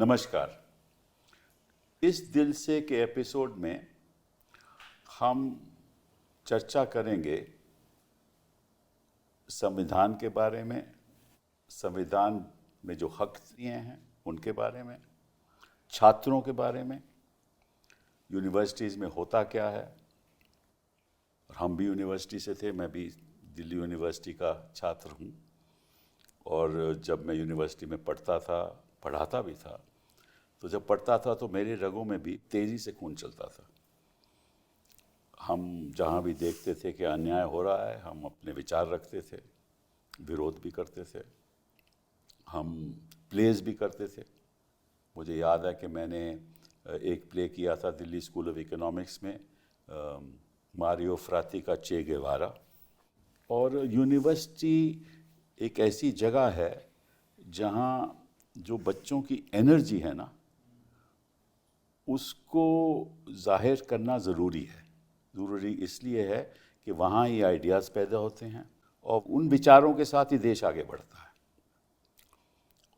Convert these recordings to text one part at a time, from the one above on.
नमस्कार। इस दिल से के एपिसोड में हम चर्चा करेंगे संविधान के बारे में, संविधान में जो हक दिए हैं उनके बारे में, छात्रों के बारे में, यूनिवर्सिटीज़ में होता क्या है। और हम भी यूनिवर्सिटी से थे, मैं भी दिल्ली यूनिवर्सिटी का छात्र हूँ और जब मैं यूनिवर्सिटी में पढ़ाता भी था, तो जब पढ़ता था तो मेरे रगों में भी तेज़ी से खून चलता था। हम जहाँ भी देखते थे कि अन्याय हो रहा है, हम अपने विचार रखते थे, विरोध भी करते थे, हम प्लेज भी करते थे। मुझे याद है कि मैंने एक प्ले किया था दिल्ली स्कूल ऑफ इकोनॉमिक्स में, मारियो फ्राती का चे गेवारा। और यूनिवर्सिटी एक ऐसी जगह है जहाँ जो बच्चों की एनर्जी है ना, उसको जाहिर करना ज़रूरी है। ज़रूरी इसलिए है कि वहाँ ये आइडियाज़ पैदा होते हैं और उन विचारों के साथ ही देश आगे बढ़ता है।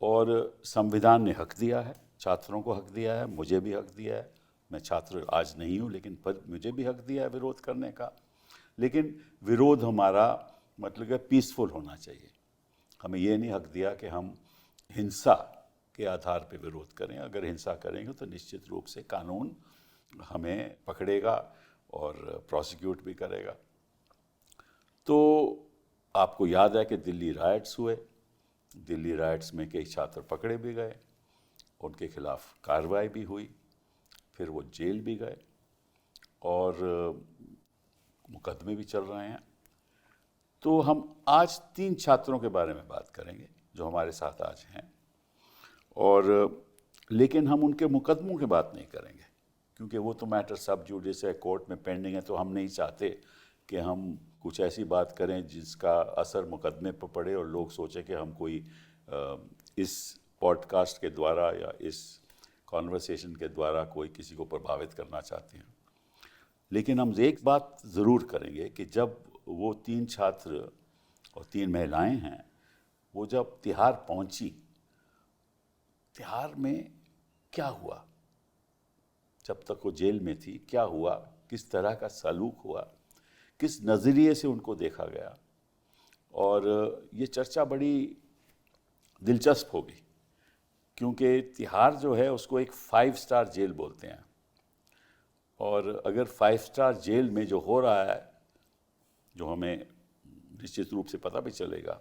और संविधान ने हक दिया है, छात्रों को हक दिया है, मुझे भी हक दिया है। मैं छात्र आज नहीं हूँ, लेकिन पर मुझे भी हक दिया है विरोध करने का। लेकिन विरोध हमारा मतलब कि पीसफुल होना चाहिए। हमें ये नहीं हक दिया कि हम हिंसा के आधार पे विरोध करें। अगर हिंसा करेंगे तो निश्चित रूप से कानून हमें पकड़ेगा और प्रोसिक्यूट भी करेगा। तो आपको याद है कि दिल्ली राइट्स हुए, दिल्ली राइट्स में कई छात्र पकड़े भी गए, उनके खिलाफ कार्रवाई भी हुई, फिर वो जेल भी गए और मुकदमे भी चल रहे हैं। तो हम आज 3 छात्रों के बारे में बात करेंगे जो हमारे साथ आज हैं, और लेकिन हम उनके मुकदमों की बात नहीं करेंगे क्योंकि वो तो मैटर सब जुडिस है, कोर्ट में पेंडिंग है। तो हम नहीं चाहते कि हम कुछ ऐसी बात करें जिसका असर मुकदमे पर पड़े और लोग सोचें कि हम कोई इस पॉडकास्ट के द्वारा या इस कॉन्वर्सेशन के द्वारा कोई किसी को प्रभावित करना चाहते हैं। लेकिन हम एक बात ज़रूर करेंगे कि जब वो 3 छात्र और 3 महिलाएं हैं, वो जब तिहाड़ पहुंची, तिहाड़ में क्या हुआ, जब तक वो जेल में थी क्या हुआ, किस तरह का सलूक हुआ, किस नज़रिए से उनको देखा गया। और ये चर्चा बड़ी दिलचस्प होगी क्योंकि तिहाड़ जो है उसको एक 5 स्टार जेल बोलते हैं। और अगर 5 स्टार जेल में जो हो रहा है, जो हमें निश्चित रूप से पता भी चलेगा,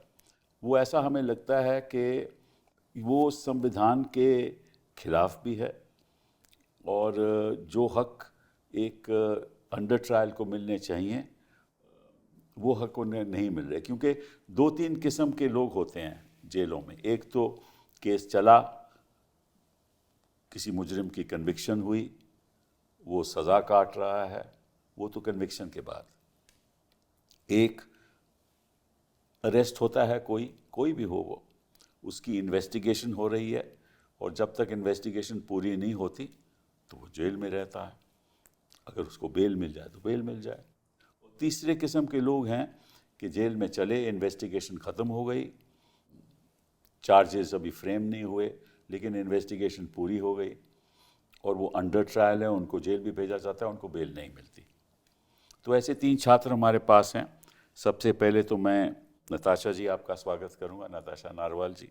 वो ऐसा हमें लगता है कि वो संविधान के खिलाफ भी है और जो हक एक अंडर ट्रायल को मिलने चाहिए वो हक उन्हें नहीं मिल रहे। क्योंकि 2-3 किस्म के लोग होते हैं जेलों में। एक तो केस चला, किसी मुजरिम की कन्विक्शन हुई, वो सज़ा काट रहा है, वो तो कन्विक्शन के बाद। एक अरेस्ट होता है, कोई भी हो, वो उसकी इन्वेस्टिगेशन हो रही है और जब तक इन्वेस्टिगेशन पूरी नहीं होती तो वो जेल में रहता है। अगर उसको बेल मिल जाए तो बेल मिल जाए। और तीसरे किस्म के लोग हैं कि जेल में चले, इन्वेस्टिगेशन ख़त्म हो गई, चार्जेस अभी फ्रेम नहीं हुए, लेकिन इन्वेस्टिगेशन पूरी हो गई और वो अंडर ट्रायल है, उनको जेल भी भेजा जाता है, उनको बेल नहीं मिलती। तो ऐसे 3 छात्र हमारे पास हैं। सबसे पहले तो मैं नताशा जी आपका स्वागत करूंगा। नताशा नारवाल जी,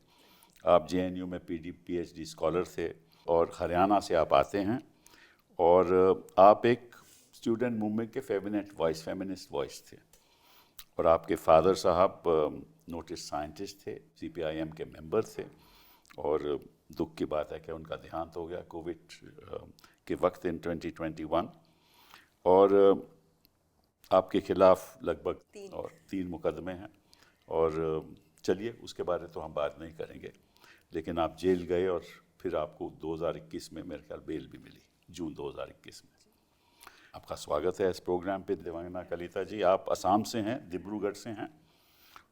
आप जेएनयू में पीएचडी स्कॉलर थे और हरियाणा से आप आते हैं और आप एक स्टूडेंट मूवमेंट के फेमिनिस्ट वॉइस थे। और आपके फादर साहब नोटिस साइंटिस्ट थे, सीपीआईएम के मेंबर थे और दुख की बात है कि उनका देहांत हो गया कोविड के वक्त इन 2021। और आपके खिलाफ लगभग 3 मुकदमे हैं। और चलिए उसके बारे तो हम बात नहीं करेंगे, लेकिन आप जेल गए और फिर आपको 2021 में मेरे ख्याल बेल भी मिली, जून 2021 में। आपका स्वागत है इस प्रोग्राम पे। देवांगना कलिता जी, आप असम से हैं, डिब्रूगढ़ से हैं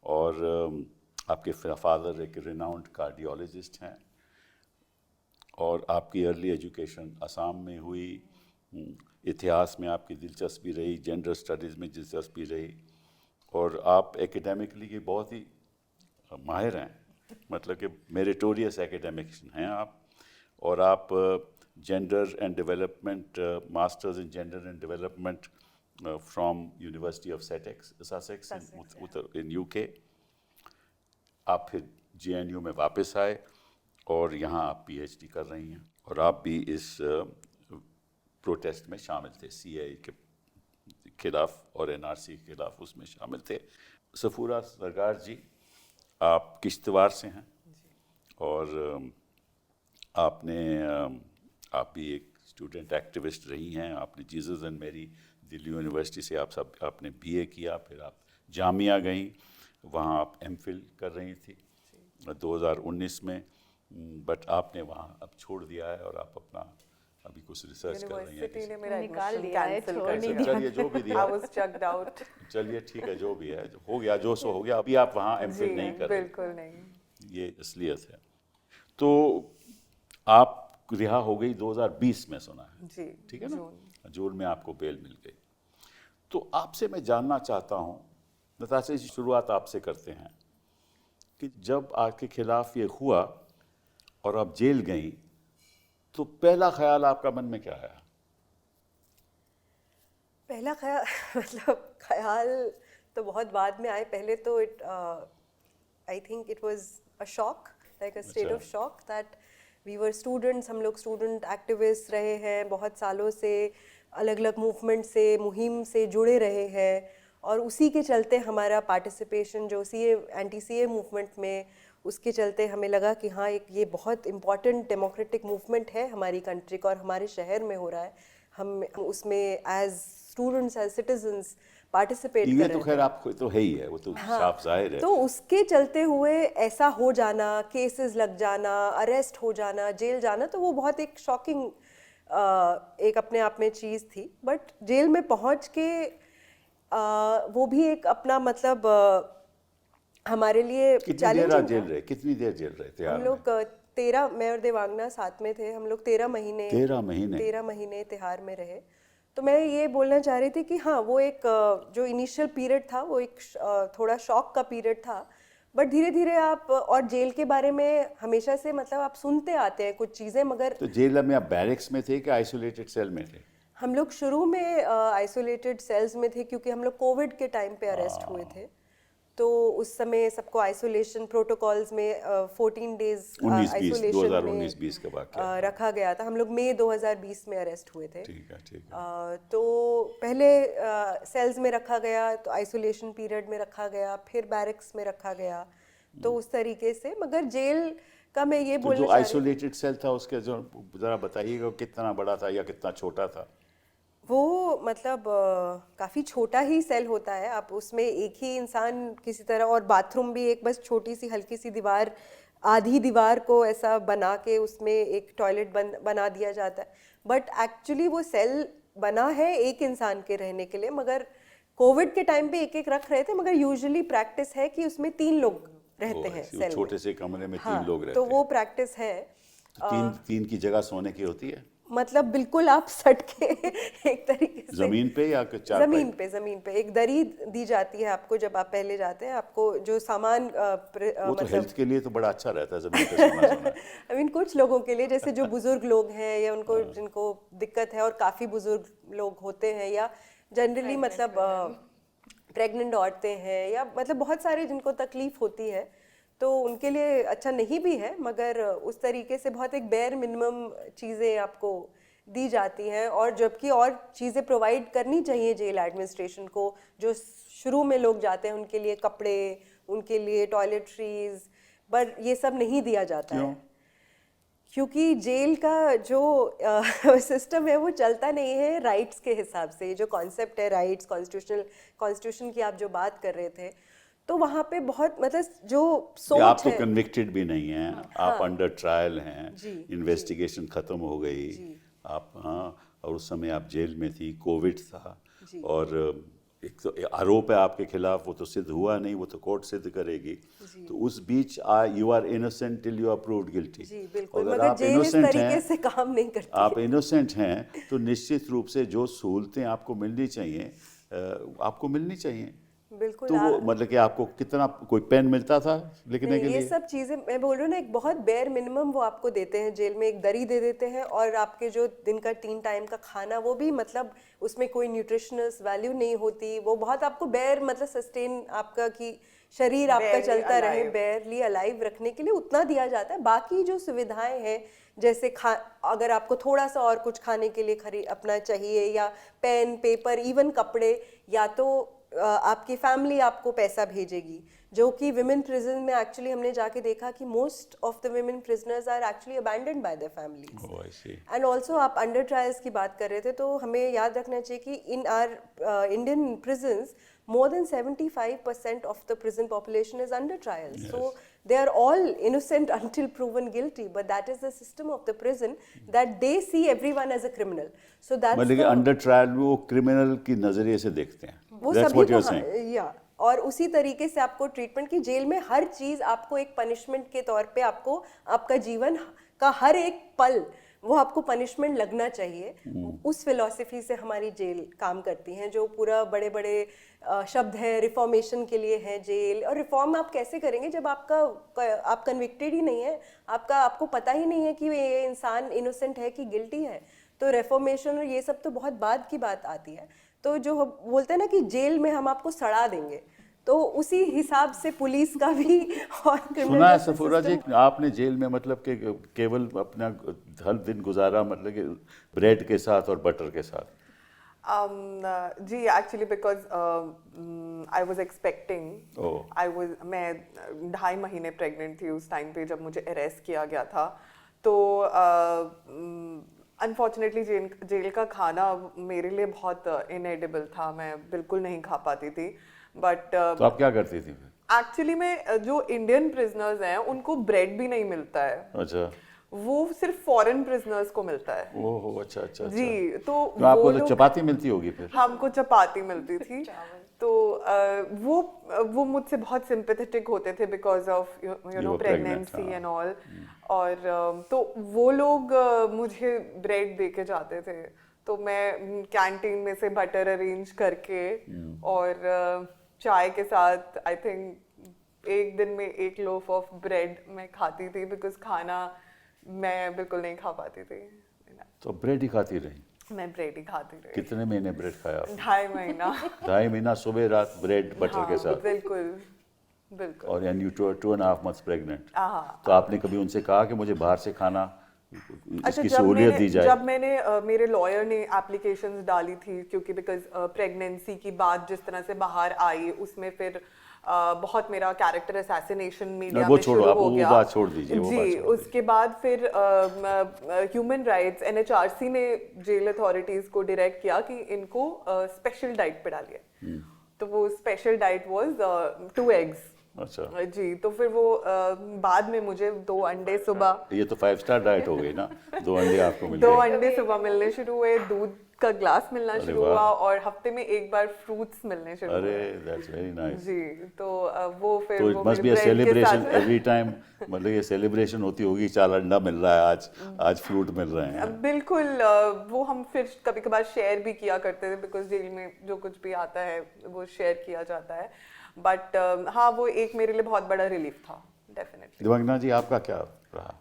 और आपके फादर एक रिनाउंड कार्डियोलॉजिस्ट हैं और आपकी अर्ली एजुकेशन असम में हुई। इतिहास में आपकी दिलचस्पी रही, जेंडर स्टडीज़ में दिलचस्पी रही और आप एकेडमिकली की बहुत ही माहिर हैं, मतलब कि मेरिटोरियस एकेडमिक्स हैं आप। और आप gender and development, masters in gender and development from university of Sussex in UK. आप फिर जेएनयू में वापस आए और यहाँ आप पीएचडी कर रही हैं, और आप भी इस प्रोटेस्ट में शामिल थे, सीएए के खिलाफ और एनआरसी के खिलाफ, उसमें शामिल थे। सफूरा सरकार जी, आप किश्तवाड़ से हैं और आप भी एक स्टूडेंट एक्टिविस्ट रही हैं। आपने Jesus and Mary Delhi university से आपने बीए किया, फिर आप जामिया गई, वहाँ आप एमफिल कर रही थी 2019 में, बट आपने वहाँ अब छोड़ दिया है और आप अपना अभी कुछ रिसर्च कर रही हैं। यूनिवर्सिटी ने मेरा निकाल एडमिशन दिया है, कैंसिल छोड़ कर नहीं दिया। चलिए जो भी दिया, I was chucked out। चलिए ठीक है, जो भी है हो गया, जो सो हो गया। अभी आप वहाँ एमफिल जी, नहीं कर रहे, बिल्कुल नहीं। ये असलियत है। तो आप रिहा हो गई 2020 में, सुना है, जी, ठीक है ना? जून में आपको बेल मिल गई। तो आपसे मैं जानना चाहता हूँ, नताशा जी, शुरुआत आपसे करते हैं कि जब आपके खिलाफ ये हुआ और आप जेल गई, तो पहला ख्याल आपका मन में क्या आया? पहला ख्याल मतलब ख्याल तो बहुत बाद में आए। पहले तो I think it was a shock, like a state of shock that we were students. हम लोग स्टूडेंट एक्टिविस्ट रहे हैं बहुत सालों से, अलग अलग मूवमेंट से, मुहिम से जुड़े रहे हैं, और उसी के चलते हमारा पार्टिसिपेशन जो सीए एंटी सीए मूवमेंट में, उसके चलते हमें लगा कि हाँ ये बहुत इम्पॉर्टेंट डेमोक्रेटिक मूवमेंट है हमारी कंट्री का और हमारे शहर में हो रहा है। हम उसमें as students, as citizens participate कर रहे तो खैर आपको तो है ही है, वो तो साफ जाहिर है। तो उसके चलते हुए ऐसा हो जाना, केसेस लग जाना, अरेस्ट हो जाना, जेल जाना, तो वो बहुत एक शॉकिंग एक अपने आप में चीज़ थी। बट जेल में पहुंच के वो भी एक अपना मतलब हमारे लिए कितनी देर जेल रहे थे? हम लोग 13, मैं और देवांगना साथ में थे, हम लोग 13 महीने तिहाड़ में रहे। तो मैं ये बोलना चाह रही थी कि हाँ वो एक जो इनिशियल पीरियड था वो एक थोड़ा शॉक का पीरियड था, बट धीरे धीरे आप, और जेल के बारे में हमेशा से मतलब आप सुनते आते हैं कुछ चीज़ें, मगर तो जेल में आप बैरिक्स में थे कि आइसोलेटेड सेल में थे? हम लोग शुरू में आइसोलेटेड सेल्स में थे क्योंकि हम लोग कोविड के टाइम पे अरेस्ट हुए थे। तो उस समय सबको आइसोलेशन प्रोटोकॉल्स में 14 डेज आइसोलेशन में 2019-20 का वाकया रखा गया था। हम लोग मई 2020 में अरेस्ट हुए थे। ठीक है। तो पहले सेल्स में रखा गया, तो आइसोलेशन पीरियड में रखा गया, फिर बैरिक्स में रखा गया, तो उस तरीके से। मगर जेल का मैं ये बोलना जो आइसोलेटेड सेल था उसके जो जरा बताइएगा कितना बड़ा था या कितना छोटा था? वो मतलब काफ़ी छोटा ही सेल होता है। आप उसमें एक ही इंसान किसी तरह, और बाथरूम भी एक बस छोटी सी हल्की सी दीवार, आधी दीवार को ऐसा बना के उसमें एक टॉयलेट बना दिया जाता है। बट एक्चुअली वो सेल बना है एक इंसान के रहने के लिए, मगर कोविड के टाइम पे एक एक रख रहे थे, मगर यूजुअली प्रैक्टिस है कि उसमें 3 लोग रहते हैं सेल में। छोटे से कमरे में 3 लोग रहते तो हैं। वो प्रैक्टिस है। तो तीन की जगह सोने की होती है? मतलब बिल्कुल आप सट के एक तरीके से जमीन पे या चारपाई? जमीन पे एक दरी दी जाती है आपको जब आप पहले जाते हैं। आपको जो सामान वो तो हेल्थ के लिए तो बड़ा अच्छा रहता है जमीन पे सोना। आई मीन कुछ लोगों के लिए, जैसे जो बुजुर्ग लोग हैं या उनको जिनको दिक्कत है, और काफ़ी बुजुर्ग लोग होते हैं, या जनरली मतलब प्रेग्नेंट औरतें हैं, या मतलब बहुत सारे जिनको तकलीफ होती है, तो उनके लिए अच्छा नहीं भी है। मगर उस तरीके से बहुत एक बेयर मिनिमम चीज़ें आपको दी जाती हैं, और जबकि और चीज़ें प्रोवाइड करनी चाहिए जेल एडमिनिस्ट्रेशन को। जो शुरू में लोग जाते हैं उनके लिए कपड़े, उनके लिए टॉयलेटरीज, पर ये सब नहीं दिया जाता है क्योंकि जेल का जो सिस्टम है वो चलता नहीं है राइट्स के हिसाब से। जो कॉन्सेप्ट है राइट्स, कॉन्स्टिट्यूशन की आप जो बात कर रहे थे, तो वहाँ पे बहुत मतलब जो सोच है। आप तो कन्विक्टेड भी नहीं हैं, आप अंडर ट्रायल हैं, इन्वेस्टिगेशन खत्म हो गई, आप और उस समय आप जेल में थी, कोविड था, और एक तो आरोप है आपके खिलाफ, वो तो सिद्ध हुआ नहीं, वो तो कोर्ट सिद्ध करेगी। तो उस बीच you are innocent till you are proved guilty. अगर आप इनोसेंट हैं, से काम नहीं करती। आप इनोसेंट हैं तो निश्चित रूप से जो सहूलतें आपको मिलनी चाहिए आपको मिलनी चाहिए। बिल्कुल तो वो मतलब कि आपको कितना कोई पेन मिलता था लिखने के ये लिए? सब चीजें मैं बोल रही हूँ ना, एक बहुत बेयर मिनिमम वो आपको देते हैं जेल में, एक दरी दे देते हैं, और आपके जो दिन का 3 टाइम का खाना, वो भी मतलब उसमें कोई न्यूट्रिशनस वैल्यू नहीं होती, वो बहुत आपको बेयर मतलब सस्टेन आपका कि शरीर आपका Barely चलता रहे, alive. बेयरली अलाइव रखने के लिए उतना दिया जाता है। बाकी जो सुविधाएं हैं, जैसे अगर आपको थोड़ा सा और कुछ खाने के लिए खरीद अपना चाहिए, या पेन पेपर, इवन कपड़े, या तो आपकी फैमिली आपको पैसा भेजेगी, जो कि विमेन प्रिजन में एक्चुअली हमने जाके देखा कि most of the women prisoners are actually abandoned by their families. Oh, I see. And also आप अंडर ट्रायल्स की बात कर रहे थे, तो हमें याद रखना चाहिए कि इन are Indian prisons more than 75% of the prison population is under trial. Yes. So they are all innocent until proven guilty, but that is the system of the prison, that they see everyone as a criminal. So that's मतलब कि under trial में वो criminal की नजरिए से देखते हैं। वो That's सभी what you're को saying. या और उसी तरीके से आपको ट्रीटमेंट की, जेल में हर चीज आपको एक पनिशमेंट के तौर पे, आपको आपका जीवन का हर एक पल वो आपको पनिशमेंट लगना चाहिए। उस फिलॉसफी से हमारी जेल काम करती हैं, जो पूरा बड़े बड़े शब्द है रिफॉर्मेशन के लिए है जेल। और रिफॉर्म आप कैसे करेंगे जब आप कन्विक्टेड ही नहीं है, आपको पता ही नहीं है कि ये इंसान इनोसेंट है कि गिल्टी है। तो रिफॉर्मेशन और ये सब तो बहुत बाद की बात आती है। तो जो बोलते हैं ना कि जेल में हम आपको सड़ा देंगे, तो उसी हिसाब से पुलिस का भी और सुना है सफूरा जी, आपने जेल में मतलब कि केवल अपना हर दिन गुजारा मतलब कि ब्रेड के साथ और बटर के साथ? जी actually because I was expecting, मैं 2.5 महीने प्रेग्नेंट थी उस टाइम पे जब मुझे अरेस्ट किया गया था। तो अनफॉर्चुनेटली जेल का खाना मेरे लिए बहुत इनएडिबल था, मैं बिल्कुल नहीं खा पाती थी। बट तो आप क्या करती थी फिर? एक्चुअली में जो इंडियन प्रिजनर्स हैं उनको ब्रेड भी नहीं मिलता है। अच्छा, वो सिर्फ फॉरेन प्रिजनर्स को मिलता है। ओहो, अच्छा। जी, तो आपको वो तो लोग, चपाती मिलती होगी फिर? हमको चपाती मिलती थी। तो वो मुझसे बहुत सिंपैथेटिक होते थे because of you know pregnancy and all. और तो वो लोग मुझे ब्रेड दे के जाते थे, तो मैं कैंटीन में से बटर अरेंज करके और चाय के साथ आई थिंक एक दिन में 1 लोफ ऑफ ब्रेड मैं खाती थी, बिकॉज खाना मैं बिल्कुल नहीं खा पाती थी। तो ब्रेड ही खाती रही? मैं ब्रेड ही खाती रही। कितने महीने ब्रेड खाया आपने? 2.5 महीना। 2.5 महीना सुबह रात ब्रेड बटर के साथ? बिल्कुल। और यानी 2.5 months प्रेग्नेंट। हाँ। तो आपने कभी उनसे कहा कि मुझे बाहर से खाना अच्छा, इसकी सहूलियत दी जाए? जब मैंने मेरे लॉयर ने एप्लीकेशंस डाली थी, क्योंकि बिकॉज प्रेगनेंसी की बात जिस तरह से बाहर आई, उसमें फिर बहुत मेरा कैरेक्टर असैसिनेशन मीडिया में शुरू हो गया। वो बात छोड़ दीजिए। जी, उसके बाद फिर ह्यूमन राइट्स NHRC ने जेल अथॉरिटीज को डायरेक्ट किया कि इनको स्पेशल डाइट पे डालिए। तो वो स्पेशल डाइट वाज 2 eggs। अच्छा जी, तो फिर वो बाद में मुझे 2 अंडे सुबह, ये तो 5 स्टार डाइट हो गई ना। 2 अंडे आपको मिल 2 गए। अंडे सुबह मिलने शुरू हुए, दूध का ग्लास मिलना शुरू हुआ, और हफ्ते में 1 बार फ्रूट्स मिलने शुरू हुए। अरे दैट्स वेरी नाइस। जी, तो वो फिर तो वो इट मस्ट बी अ मेरे ब्रेड के सेलिब्रेशन साथ एवरी टाइम। मतलब ये सेलिब्रेशन होती होगी, 4 अंडा मिल रहा है आज फ्रूट मिल रहे हैं। बिल्कुल। वो हम फिर कभी कभार शेयर भी किया करते थे, बिकॉज जेल में जो कुछ भी आता है वो शेयर किया जाता है। बट हाँ, वो एक मेरे लिए बहुत बड़ा रिलीफ था, डेफिनेटली। दिवंगना जी, आपका क्या रहा?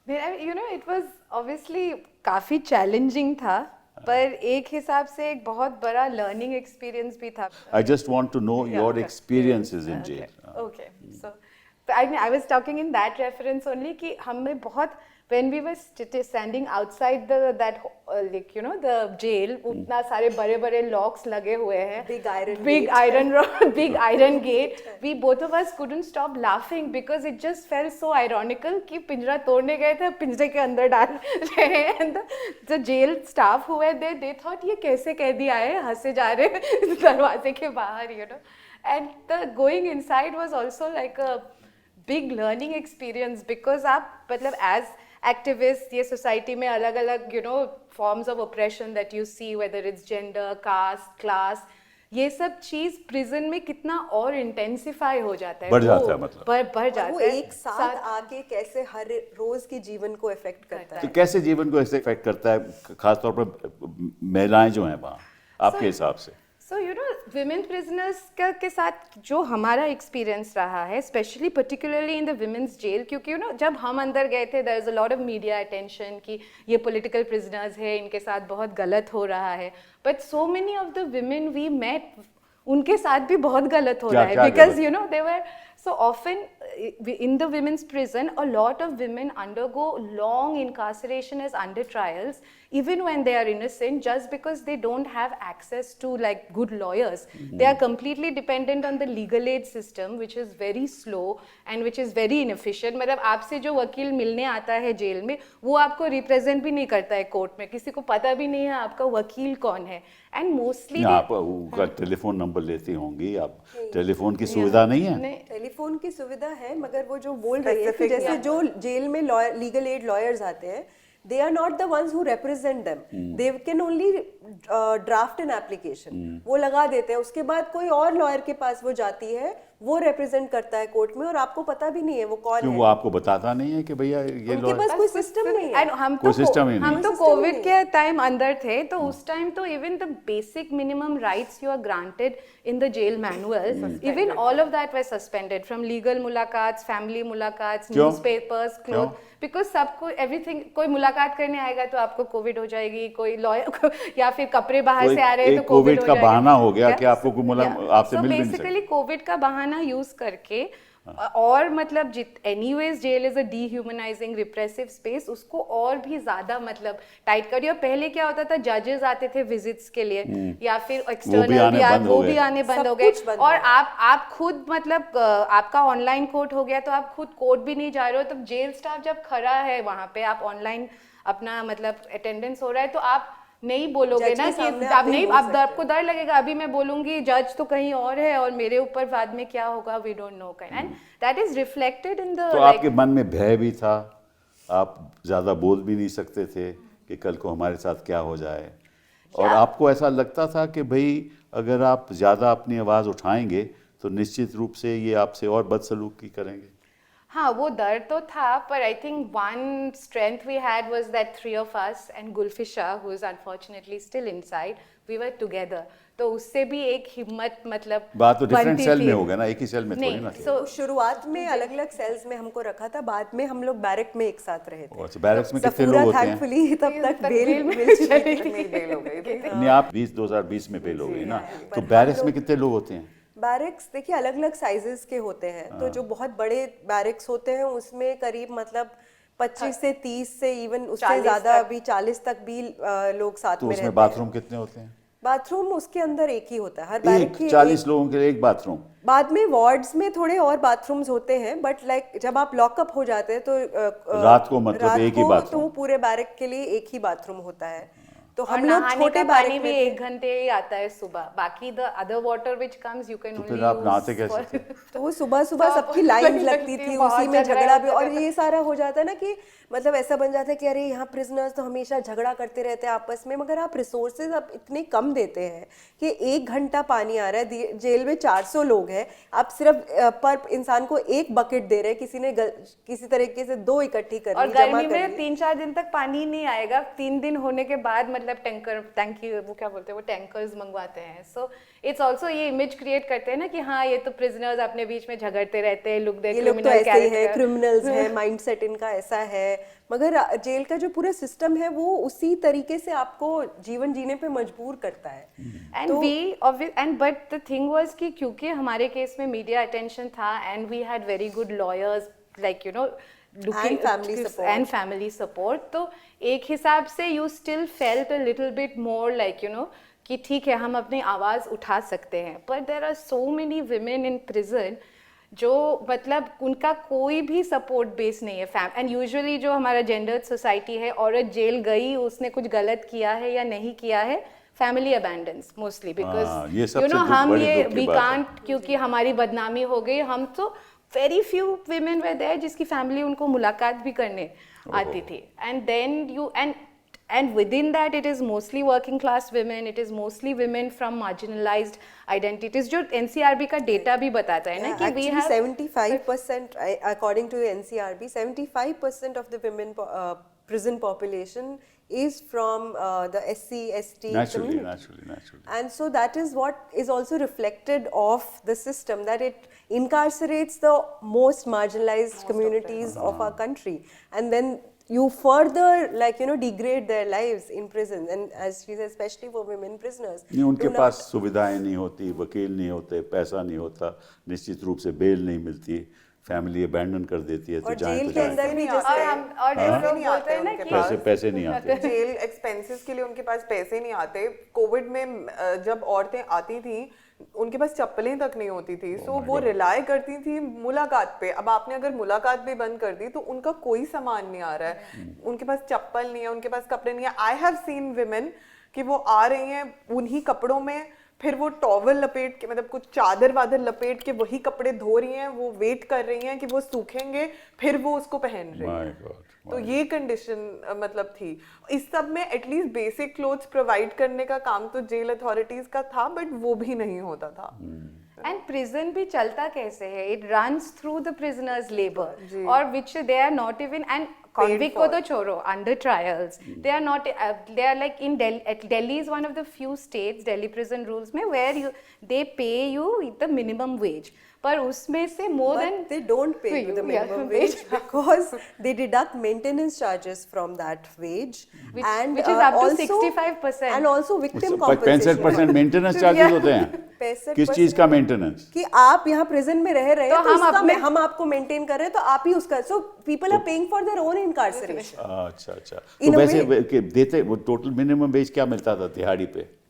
मेरा इट वाज ऑब्वियसली काफ़ी चैलेंजिंग था, पर एक हिसाब से एक बहुत बड़ा लर्निंग एक्सपीरियंस भी था। I just want to know your experiences in jail. Okay, so I was talking in that reference only कि हमें बहुत, when we were standing outside that the jail, उतना सारे बड़े बड़े locks लगे हुए हैं, big iron gate, we both of us couldn't stop laughing because it just felt so ironical कि पिंजरा तोड़ने गए थे, पिंजरे के अंदर डाल रहे हैं, and the jail staff who were there, they thought ये कैसे कैदी आए, हंसे जा रहे दरवाजे के बाहर, and the going inside was also like a big learning experience, because आप मतलब as activists, ये society में अलग अलग forms of oppression that you see, whether it's gender, caste, class, ये सब चीज प्रिजन में कितना और इंटेंसिफाई हो जाता है, बढ़ जाता है, मतलब बढ़ जाता वो है, एक साथ आके कैसे हर रोज के जीवन को इफेक्ट करता तो है। कैसे जीवन को ऐसे इफेक्ट करता है, खासतौर पर महिलाएं जो हैं वहाँ, आपके हिसाब से? So you know women prisoners का के साथ जो हमारा एक्सपीरियंस रहा है, specially particularly in the women's jail, क्योंकि यू नो जब हम अंदर गए थे there is a lot of media attention कि ये पॉलिटिकल प्रिजनर्स है, इनके साथ बहुत गलत हो रहा है, but so many of the women we met, उनके साथ भी बहुत गलत हो रहा है, because you know they were so often in the women's prison a lot of women undergo long incarceration as under trials even when they are innocent, just because they don't have access to like good lawyers. They are completely dependent on the legal aid system, which is very slow and which is very inefficient. मतलब आपसे जो वकील मिलने आता है jail में, वो आपको रिप्रेजेंट भी नहीं करता है कोर्ट में, किसी को पता भी नहीं है आपका वकील कौन है, एंड मोस्टली आप उसका टेलीफोन नंबर लेती होंगी, आप टेलीफोन की सुविधा नहीं है? टेलीफोन की सुविधा है, मगर वो जो बोल रही है कि जैसे जो जेल में लीगल एड लॉयर्स आते हैं, they are not the ones who represent them. They can only draft an application. वो लगा देते हैं, उसके बाद कोई और लॉयर के पास वो जाती है, वो रिप्रेजेंट करता है कोर्ट में, और आपको पता भी नहीं है वो कौन क्यों है। वो आपको बताता नहीं है कि भैया ये उनके पास कोई सिस्टम नहीं है। एंड हम कोई system ही हम नहीं। तो कोविड के टाइम अंदर थे, तो उस टाइम तो even the basic minimum rights you are granted in the jail manual, even all of that were suspended, from legal मुलाकात, फैमिली मुलाकात, क्यों? न्यूज़पेपर्स, क्लोथ, बिकॉज सबको एवरीथिंग, कोई मुलाकात करने आएगा तो आपको कोविड हो जाएगी, कोई लॉयर या फिर कपड़े बाहर से आ रहे हैं तो कोविड हो का जाएगा। बहाना हो गया कि आपको कोई आपसे मिल भी नहीं सकता। बेसिकली कोविड का बहाना यूज करके और मतलब anyways jail is a dehumanising repressive space, उसको और भी ज्यादा मतलब टाइट कर दिया। पहले क्या होता था, जजेस आते थे विजिट्स के लिए या फिर एक्सटर्नल, वो भी आने बंद हो गए, और आप खुद मतलब आपका ऑनलाइन कोर्ट हो गया, तो आप खुद कोर्ट भी नहीं जा रहे हो, तो जेल स्टाफ जब खड़ा है वहां पे, आप ऑनलाइन अपना मतलब अटेंडेंस हो रहा है, तो आप नहीं बोलोगे ना कि आप नहीं, आपको डर लगेगा, अभी मैं बोलूंगी जज तो कहीं और है और मेरे ऊपर बाद में क्या होगा, we don't know, and that is reflected in the. तो आपके मन में भय भी था, आप ज्यादा बोल भी नहीं सकते थे कि कल को हमारे साथ क्या हो जाए, और आपको ऐसा लगता था कि भाई अगर आप ज्यादा अपनी आवाज उठाएंगे तो निश्चित रूप से ये आपसे और बदसलूकी करेंगे। हाँ, वो डर तो था, पर I think one strength we had was that three of us and Gulfisha, who is unfortunately still inside, we were together, तो उससे भी एक हिम्मत मतलब बात तो डिफरेंट सेल में होगा ना, एक ही सेल में थोड़ी ना। तो शुरुआत में अलग अलग सेल्स में हमको रखा था, बाद में हम लोग बैरक में एक साथ रहे थे। अच्छा, बैरक्स में कितने लोग होते हैं? थैंकफुली तब तक बेल मिल चुकी थी। बेल हो गई थी। नहीं, आप 2020 में बेल हो गई ना, तो बैरक्स में कितने लोग होते हैं? बैरक्स देखिए अलग अलग साइजेस के होते हैं, तो जो बहुत बड़े बैरक्स होते हैं उसमें करीब मतलब 25 से 30 से इवन उससे ज्यादा अभी 40 तक भी लोग साथ तो में उसमें रहते हैं। बाथरूम कितने होते हैं? बाथरूम उसके अंदर एक ही होता है, हर बैरक की 40 लोगों के लिए एक बाथरूम। बाद में वार्ड्स में थोड़े और बाथरूम्स होते हैं, बट लाइक जब आप लॉकअप हो जाते हैं तो रात को मतलब एक ही बाथरूम। तो पूरे बैरक के लिए एक ही बाथरूम होता है, तो और हम लोग नहाने छोटे का बैरक पानी भी में थे। 1 घंटे ही आता है सुबह, बाकी the other water which comes you can तो ओनली फिर आप नहाते कैसे थे? तो वो सुबह सुबह तो सबकी लाइन लगती लगती थी, थी, उसी बहुत में झगड़ा भी, होता और ये सारा हो जाता है ना कि मतलब ऐसा बन जाता है कि अरे यहाँ प्रिजनर्स तो हमेशा झगड़ा करते रहते हैं आपस में, मगर आप रिसोर्सेज आप इतने कम देते हैं कि 1 घंटा पानी आ रहा है, जेल में 400 लोग हैं, आप सिर्फ पर इंसान को 1 बकेट दे रहे हैं, किसी ने किसी तरीके से 2 इकट्ठी कर और ली, जमा गर्मी कर में ली। 3-4 दिन तक पानी ही नहीं आएगा, 3 दिन होने के बाद मतलब टैंकी वो क्या बोलते हैं, वो टैंकर्स मंगवाते हैं। सो इट्स ऑल्सो ये इमेज क्रिएट करते हैं ना कि हाँ ये तो प्रिजनर्स अपने बीच में झगड़ते रहते हैं, लुक दे ये लोग तो ऐसे ही हैं, क्रिमिनल्स हैं, माइंडसेट इनका ऐसा है, मगर जेल का जो पूरा सिस्टम है वो उसी तरीके से आपको जीवन जीने पे मजबूर करता है। And we and but the thing was कि क्योंकि हमारे केस में मीडिया अटेंशन था and we had very good lawyers like you know And family support, तो एक हिसाब से you still felt a little bit more like you know कि ठीक है हम अपनी आवाज़ उठा सकते हैं, but there are so many women in prison जो मतलब उनका कोई भी सपोर्ट बेस नहीं है, एंड यूजुअली जो हमारा जेंडर्ड सोसाइटी है, औरत जेल गई उसने कुछ गलत किया है या नहीं किया है, फैमिली अबैंडन्स मोस्टली, ये बिकॉज सबसे यू नो हम बड़ी ये दुख की वी बात है। कांट, क्योंकि हमारी बदनामी हो गई, हम तो very few women were there जिसकी फैमिली उनको मुलाकात भी करने आती थी, and then you and within that it is mostly working class women, it is mostly women from marginalized identities, जो NCRB का डेटा भी बताता है ना कि we have 75% according to NCRB 75% of the women prison population is from the SC, ST Naturally, community. naturally. And so that is what is also reflected of the system, that it incarcerates the most marginalized communities of our country, and then you further degrade their lives in prison, and as she said, especially for women prisoners. नहीं, उनके पास सुविधाएं नहीं होती, वकील नहीं होते, पैसा नहीं होता, निश्चित रूप से बेल नहीं मिलती, फैमिली अबैंडन कर देती है, तो और जाएं जेल तो के जाएं। अंदर भी नहीं जैसे और जैसे लोग बोलते हैं ना कि पैसे नहीं आते। जेल एक्सपेंसेस के लिए उनके पास पैसे नहीं आते। कोविड में जब औरतें आती थी उनके पास चप्पलें तक नहीं होती थी, सो वो रिलाय करती थी मुलाकात पे। अब आपने अगर मुलाकात भी बंद कर दी तो उनका कोई सामान नहीं आ रहा है, उनके पास चप्पल नहीं है, उनके पास कपड़े नहीं है। आई हैव सीन विमेन कि वो आ रही हैं उन्हीं कपड़ों में, फिर वो टॉवल लपेट के, मतलब कुछ चादर वादर लपेट के वही कपड़े धो रही हैं, वो वेट कर रही हैं कि वो सूखेंगे, फिर वो उसको पहन रही My हैं। God, तो ये कंडीशन मतलब थी। इस सब में एटलीस्ट बेसिक क्लोथ्स प्रोवाइड करने का काम तो जेल अथॉरिटीज का था, बट वो भी नहीं होता था। एंड प्रिजन भी चलता कैसे है, it runs through the prisoners labour, और which they are not even, and convict को तो छोड़ो, under trials they are not, they are like in Delhi is one of the few states, Delhi prison rules में, where you they pay you the minimum wage, पर उसमें से more than they don't pay you the minimum wage because they deduct maintenance charges from that wage, which is up to 65%. and also victim compensation 65% maintenance charges होते हैं। 65% किस चीज का maintenance? कि आप यहाँ प्रिजन में रह रहे हैं तो तो हम उसका अपने- हम आपको मेंटेन कर रहे हैं, तो आप ही उसका, so people are paying for their own incarceration. अच्छा अच्छा, In तो a वैसे way- देते वो टोटल मिनिमम वेज क्या मिलता था तिहाड़ी पे?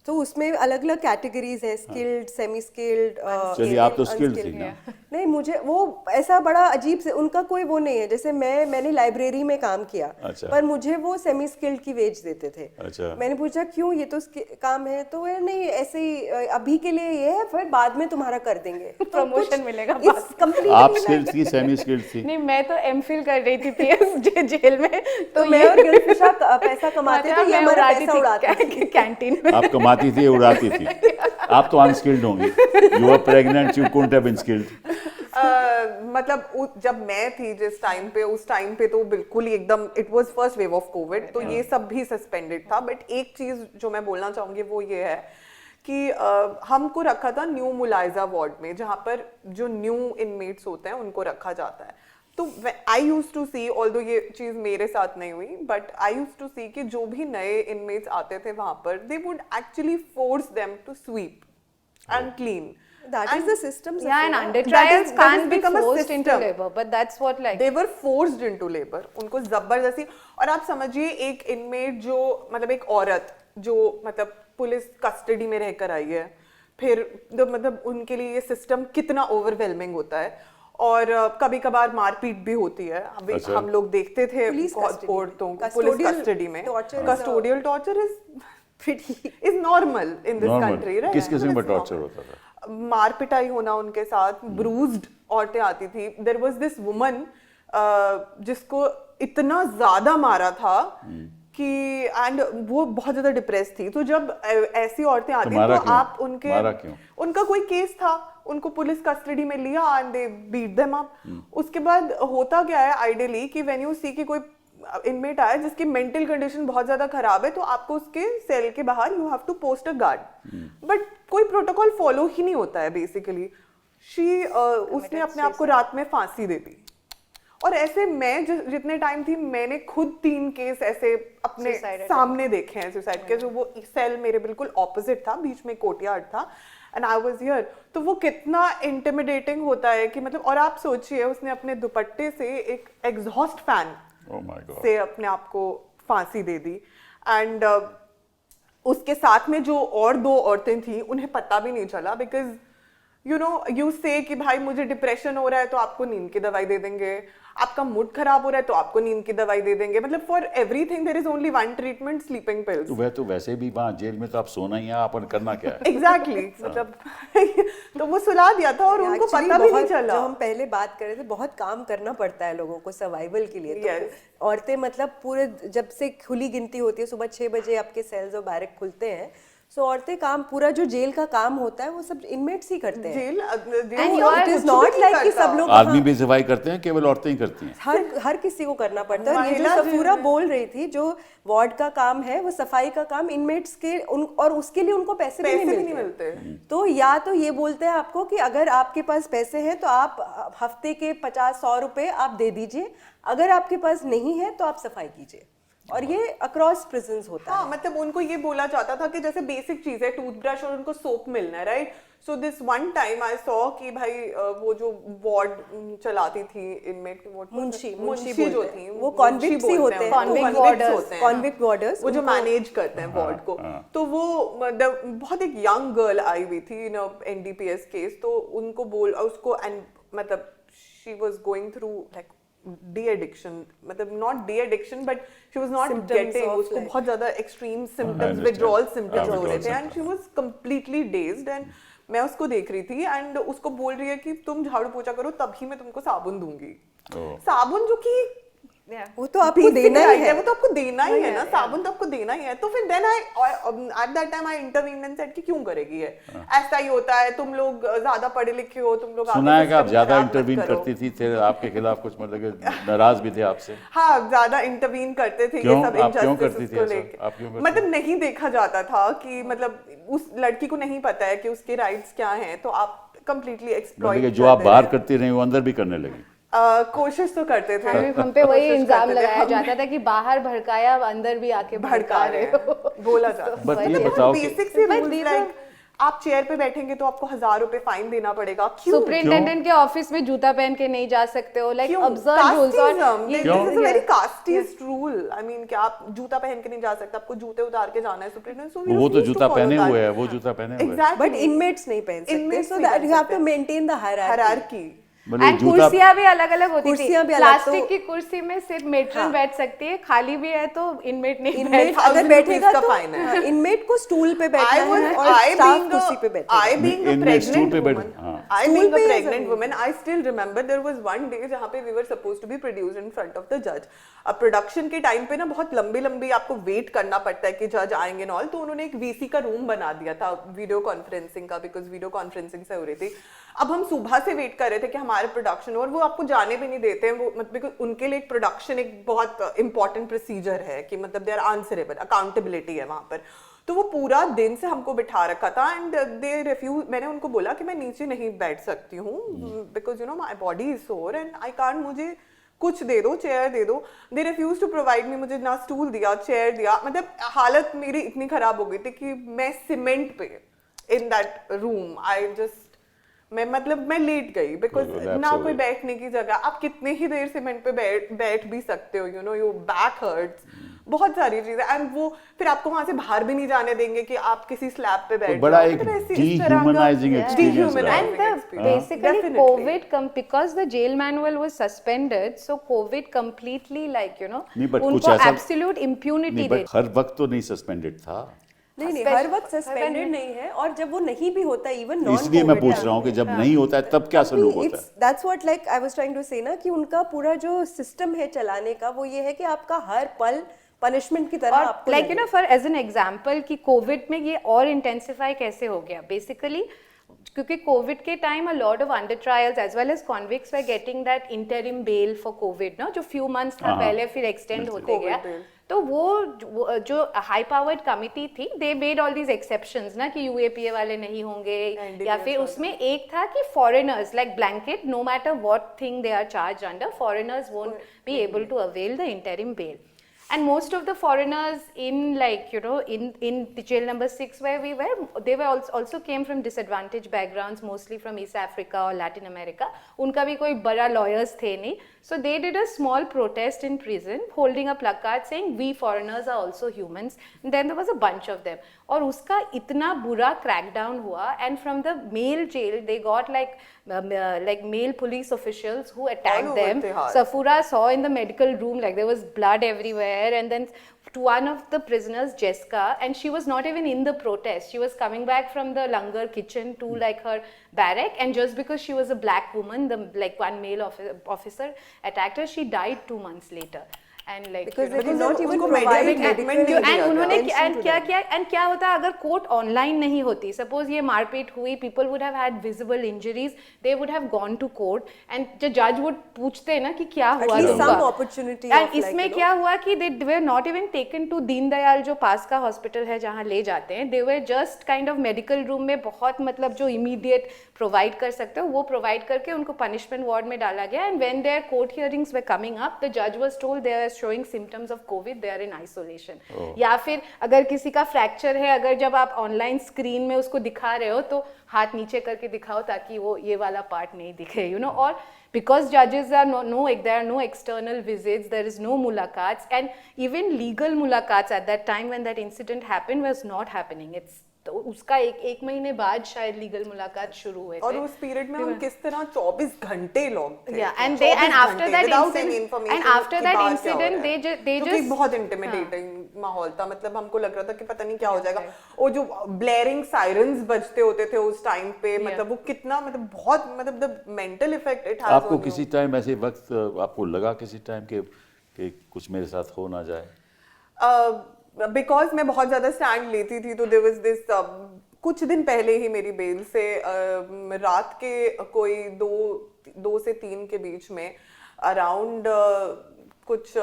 तो उसमें अलग अलग कैटेगरीज है, स्किल्ड, सेमी स्किल्ड। चलिए, आप तो skilled थी ना। नहीं, मुझे वो ऐसा बड़ा अजीब से, उनका कोई वो नहीं है। जैसे मैंने लाइब्रेरी में काम किया, अच्छा। पर मुझे वो सेमी स्किल्ड की वेज देते थे। अच्छा। मैंने पूछा क्यों, ये तो काम है, तो यार नहीं, ऐसे ही अभी के लिए ये है, फिर बाद में तुम्हारा कर देंगे, Promotion मिलेगा It's बाद completely आप like- स्किल्ड थी, सेमी स्किल्ड थी? नहीं, मैं तो एमफिल कर रही थी पीएस जेल में, तो मैं और गिलफिशा पैसा कमाते थे, ये हमारा पैसा उड़ाते थे कैंटीन में। आप कमाती थी, उड़ाती थी। आप तो अनस्किल्ड होंगी, you are pregnant, you couldn't have been skilled. मतलब जब मैं थी जिस टाइम पे, उस टाइम पे तो बिल्कुल ही एकदम, it was first wave of Covid, तो ये सब भी सस्पेंडेड था। बट एक चीज जो मैं बोलना चाहूंगी वो ये है कि हमको रखा था न्यू मुलाइजा वार्ड में, जहाँ पर जो न्यू इनमेट्स होते हैं उनको रखा जाता है। तो I used to see, although ये चीज मेरे साथ नहीं हुई, but I used to see कि जो भी नए इनमेट्स आते थे वहां पर, they would actually force them to sweep and clean. That is the system's Yeah, and affair. under That trials has can't be become a forced into system. labor, but that's what like They were forced into labor. उनको जबरदस्ती। और आप समझिए एक inmate जो, मतलब एक औरत जो मतलब पुलिस कस्टडी में रहकर आई है, फिर तो मतलब उनके लिए ये सिस्टम कितना ओवरवेलमिंग होता है, और कभी कभार मारपीट भी होती है। अच्छा। हम लोग देखते थे Police custody में। औरतों को पुलिस Custodial कस्टडी में। torture is a- custodial torture is normal in this country, right? किस किस्म का टॉर्चर होता था? मार पिटाई होना उनके साथ, ब्रूज्ड औरतें आती थी। देयर वाज दिस वुमन जिसको इतना ज्यादा मारा था कि, एंड वो बहुत ज्यादा डिप्रेस थी। तो जब ऐसी औरतें आती हैं तो आप उनके, मारा क्यों? उनका कोई केस था, उनको पुलिस कस्टडी में लिया and they beat them up. उसके बाद होता क्या है आइडियली कि व्हेन यू सी कि कोई इनमेट आया जिसकी मेंटल कंडीशन बहुत ज्यादा खराब है, तो आपको उसके सेल के बाहर you have to post a guard, but कोई प्रोटोकॉल फॉलो ही नहीं होता है बेसिकली। उसने अपने आप को रात में फांसी दे दी। और ऐसे मैं जितने टाइम थी, मैंने खुद 3 केस ऐसे अपने सामने देखे हैं सुसाइड के। जो वो सेल मेरे बिल्कुल ऑपोजिट था, बीच में कोर्टयार्ड था, एंड आई वाज हियर। तो वो कितना इंटिमिडेटिंग होता है कि मतलब, और आप सोचिए उसने अपने दुपट्टे से एक exhaust fan Oh my God. से अपने आप को फांसी दे दी। एंड उसके साथ में जो और 2 औरतें थी उन्हें पता भी नहीं चला, बिकॉज यू से कि भाई मुझे डिप्रेशन हो रहा है तो आपको नींद की दवाई दे देंगे, आपका मूड खराब हो रहा है तो आपको नींद की दवाई दे देंगे। मतलब for everything there is only one treatment, sleeping pills. तो वह तो वैसे भी वहाँ जेल में तो आप सोना ही है, अपन करना क्या है? एग्जैक्टली मतलब तो वो सुला दिया था और उनको Actually पता भी नहीं बहुत, चला। जो हम पहले बात कर रहे थे, बहुत काम करना पड़ता है लोगों को सर्वाइवल के लिए। Yes. तो औरतें मतलब पूरे, जब से खुली गिनती होती है, सुबह 6 बजे आपके सेल्स और बैरक खुलते हैं, सो औरतें काम, पूरा जो जेल का काम होता है वो सब इनमेट्स ही करते हैं। Jail And you are- it is not like कि सब लोग आदमी भी सफाई करते हैं, केवल औरतें ही करती हैं। हर किसी को करना पड़ता है। और ये जो महिला सफूरा बोल रही थी, जो वार्ड का काम है वो सफाई का काम इनमेट्स के और उसके लिए उनको पैसे भी नहीं मिलते। तो या तो ये बोलते हैं आपको कि अगर आपके पास पैसे हैं तो आप हफ्ते के 50-100 रुपए आप दे दीजिए, अगर आपके पास नहीं है तो आप सफाई कीजिए। और ये अक्रॉस प्रिजन्स होता है। हाँ, मतलब उनको ये बोला जाता था कि जैसे बेसिक चीज है टूथब्रश और उनको सोप मिलना है, right? So this one time I saw कि भाई वो जो वार्ड चलाती थी इनमेट, मुंशी जो थी वो कॉन्विक्ट्स ही होते हैं, Convict होते हैं, कॉन्विक्ट वार्डर्स वो जो मैनेज करते हैं वार्ड को। तो वो मतलब बहुत एक यंग गर्ल आई हुई थी इन एनडीपीएस केस, तो उनको उसको मतलब she was going through like de-addiction, मतलब not de-addiction but she was not getting, उसको बहुत ज़्यादा extreme symptoms, withdrawal symptoms हो रहे थे and she was completely dazed and मैं उसको देख रही थी and उसको बोल रही है कि तुम झाड़ू पोछा करो तभी मैं तुमको साबुन दूंगी। साबुन जो कि वो तो आपको देना ही है, वो तो आपको देना ही है ना, साबुन तो आपको देना ही है। तो फिर then I at that time I intervened and said कि क्यों करेगी ये, ऐसा ही होता है, तुम लोग ज्यादा पढ़े लिखे हो, तुम लोग सुना है कि आप ज्यादा इंटरवीन करती थी, थे आपके खिलाफ कुछ मतलब नाराज भी थे आपसे? हाँ, ज्यादा इंटरवीन करते थे ये सब इनजस्टिस को लेके। मतलब नहीं देखा जाता था कि मतलब उस लड़की को नहीं पता है कि उसके राइट्स क्या हैं, तो आप कंप्लीटली एक्सप्लॉइट, जो आप बाहर करती रही वो अंदर भी करने लगी। कोशिश तो करते थे, हम पे वही इल्जाम लगाया जाता था कि बाहर भड़काया, अंदर भी आके भड़का रहे हो, बोला जाता। बट ये बताओ कि बेसिक से रूल्स लाइक आप चेयर पे बैठेंगे तो आपको 1000 रुपए फाइन देना पड़ेगा। क्यों? सुपरिटेंडेंट के ऑफिस में जूता पहन के नहीं जा सकते हो, लाइक अब्सर्ड रूल्स। और this is a very casteist rule. I mean कि आप जूता पहन के नहीं जा सकते, आपको जूते उतार के जाना है सुपरिटेंडेंट। सो वो तो जूता पहने हुए है, वो जूता पहने हुए है, बट इनमेट्स नहीं पहन सकते, so that you have to maintain the hierarchy. And कुर्सियां भी अलग अलग होती थी। कुर्सियां भी अलग, प्लास्टिक की कुर्सी में सिर्फ मेट्रन बैठ सकती है, खाली भी है तो इनमेट नहीं इनमेट बैठ अगर बैठेगा तो फाइन है। इनमेट को स्टूल पे बैठना है और स्टाफ कुर्सी पे बैठेगा। I being a inmate stool पे pregnant बैठ, woman, हाँ। I being a Stool पे pregnant woman, I still remember there was one day जहाँ पे we were supposed to be produced in front of the judge. अब production के time पे ना बहुत लंबी आपको वेट करना पड़ता है कि जज आएंगे नॉल, तो उन्होंने एक वीसी का रूम बना दिया था वीडियो कॉन्फ्रेंसिंग का, बिकॉज वीडियो कॉन्फ्रेंसिंग से हो रही थी। अब हम सुबह से वेट कर रहे थे कि हमारे प्रोडक्शन, और वो आपको जाने भी नहीं देते हैं, वो मतलब उनके लिए एक प्रोडक्शन एक बहुत इंपॉर्टेंट प्रोसीजर है कि मतलब दे आर आंसरेबल, अकाउंटेबिलिटी है वहाँ पर। तो वो पूरा दिन से हमको बिठा रखा था एंड दे रिफ्यूज। मैंने उनको बोला कि मैं नीचे नहीं बैठ सकती हूँ because you know my body is sore and I can't, मुझे कुछ दे दो, चेयर दे दो। They refuse to provide me, मुझे ना स्टूल दिया, चेयर दिया। मतलब हालत मेरी इतनी खराब हो गई थी कि मैं सीमेंट पे इन दैट रूम मैं लेट गई बिकॉज ना कोई बैठने की जगह। आप कितने ही देर सीमेंट पे बैठ भी सकते हो, you know your back hurts, बहुत सारी चीजें। एंड वो फिर आपको वहां से बाहर भी नहीं जाने देंगे कि आप किसी स्लैब पे बैठ बड़ा जाओ। एक मतलब ऐसी- इस तरह का- dehumanizing experience रहा। And basically Definitely. COVID because the jail manual was suspended, so COVID completely like नहीं, but कुछ उनको ऐसा- absolute impunity नहीं, दे। बट हर वक्त तो नहीं सस्पेंडेड था, नहीं हर वक्त सस्पेंडेड नहीं है, और जब वो नहीं भी होता इवन नॉन, इसलिए मैं पूछ रहा हूँ कि जब नहीं होता है तब क्या सलूक होता है? That's what like I was trying to say ना, कि उनका पूरा जो सिस्टम है चलाने का वो ये है कि आपका हर पल पनिशमेंट की तरह आपको like for as an example कि कोविड में ये और इंटेंसिफाई कैसे हो गया बेसिकली, क्योंकि कोविड के time a lot of under trials as well as convicts were getting that interim bail for Covid ना, जो फ्यू मंथ्स था पहले फिर एक्सटेंड होते गया। तो वो जो हाई पावर्ड कमिटी थी, they made all these exceptions ना कि यूएपीए वाले नहीं होंगे, या फिर उसमें एक था कि foreigners like blanket no matter what thing they are charge under, foreigners won't be able to avail the interim bail. And most of the foreigners in in the jail number 6 where we were, they were also came from disadvantaged backgrounds, mostly from East Africa or Latin America. उनका भी कोई बड़ा lawyers थे नहीं, so they did a small protest in prison, holding a placard saying we foreigners are also humans. And then there was a bunch of them. और उसका इतना बुरा crackdown हुआ, and from the male jail they got like male police officials who attacked them. Safura saw in the medical room like there was blood everywhere, and then to one of the prisoners, Jessica, and she was not even in the protest, she was coming back from the langar kitchen to like her barrack, and just because she was a black woman, the one male officer attacked her, she died 2 months later. and like Because you know, they did not even उनको provide medical medical treatment नहीं दिया and उन्होंने attention and to क्या them. किया and क्या होता अगर court online नहीं होती, सपोज ये मारपीट हुई, people would have had visible injuries, they would have gone to court and the judge would पूछते ना कि क्या At हुआ least तुमका? some opportunity and of like, इसमें you know, क्या हुआ कि they were not even taken to Deendayal जो पास का हॉस्पिटल है जहाँ ले जाते हैं, they were just kind of medical room में बहुत मतलब जो इमीडिएट प्रोवाइड कर सकते हो वो प्रोवाइड करके उनको पनिशमेंट वार्ड में डाला गया. And when their court hearings were coming up, the जज was told they are showing symptoms of COVID, they are in isolation. या फिर अगर किसी का फ्रैक्चर है, अगर जब आप ऑनलाइन स्क्रीन में उसको दिखा रहे हो तो हाथ नीचे करके दिखाओ ताकि वो ये वाला पार्ट नहीं दिखे, यू नो. और because judges are there are no external visits, there is no mulakats, and even legal mulakats at that time when that incident happened was not happening. It's तो उसका एक महीने बाद शायद लीगल मुलाकात शुरू हुए थे. और उस पीरियड में हम किस तरह 24 घंटे लोग थे. Yeah, and after that incident they just बहुत इंटिमिडेटिंग माहौल था. मतलब हमको लग रहा था कि पता नहीं क्या हो जाएगा. और जो ब्लेयरिंग सायरन्स बजते होते थे उस टाइम पे, मतलब वो कितना मतलब बहुत मतलब the mental effect it has. आपको किसी टाइम ऐसे वक्त आपको लगा किसी टाइम कि कुछ मेरे साथ हो ना जाए? बिकॉज मैं बहुत ज़्यादा स्टैंड लेती थी, तो देयर वाज दिस कुछ दिन पहले ही मेरी बेल से रात के कोई 2 से 3 के बीच में अराउंड कुछ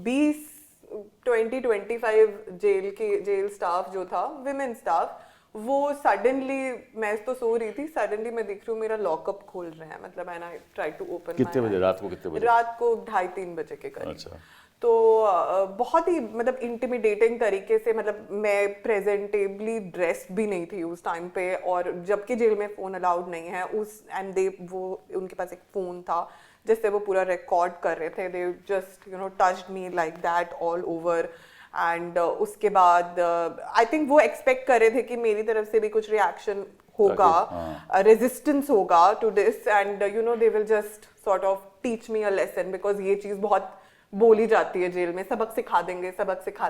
20-25 जेल स्टाफ जो था, विमेन स्टाफ, वो सडनली, मैं तो सो रही थी, सडनली मैं देख रही हूँ मेरा लॉकअप खोल रहे हैं. मतलब and I try to open. कितने बजे? रात को कितने बजे? रात को 2:30-3 बजे के करीब. अच्छा. तो बहुत ही मतलब इंटिमिडेटिंग तरीके से, मतलब मैं प्रेजेंटेबली ड्रेस्ड भी नहीं थी उस टाइम पे, और जबकि जेल में फ़ोन अलाउड नहीं है उस, एंड वो उनके पास एक फ़ोन था जिससे वो पूरा रिकॉर्ड कर रहे थे. They just you know touched me like that all over. And उसके बाद आई थिंक वो एक्सपेक्ट कर रहे थे कि मेरी तरफ से भी कुछ रिएक्शन होगा, रेजिस्टेंस होगा to this, and you know they will just sort of teach me a lesson, because ये चीज़ बहुत बोली जाती है जेल में, सबक सिखा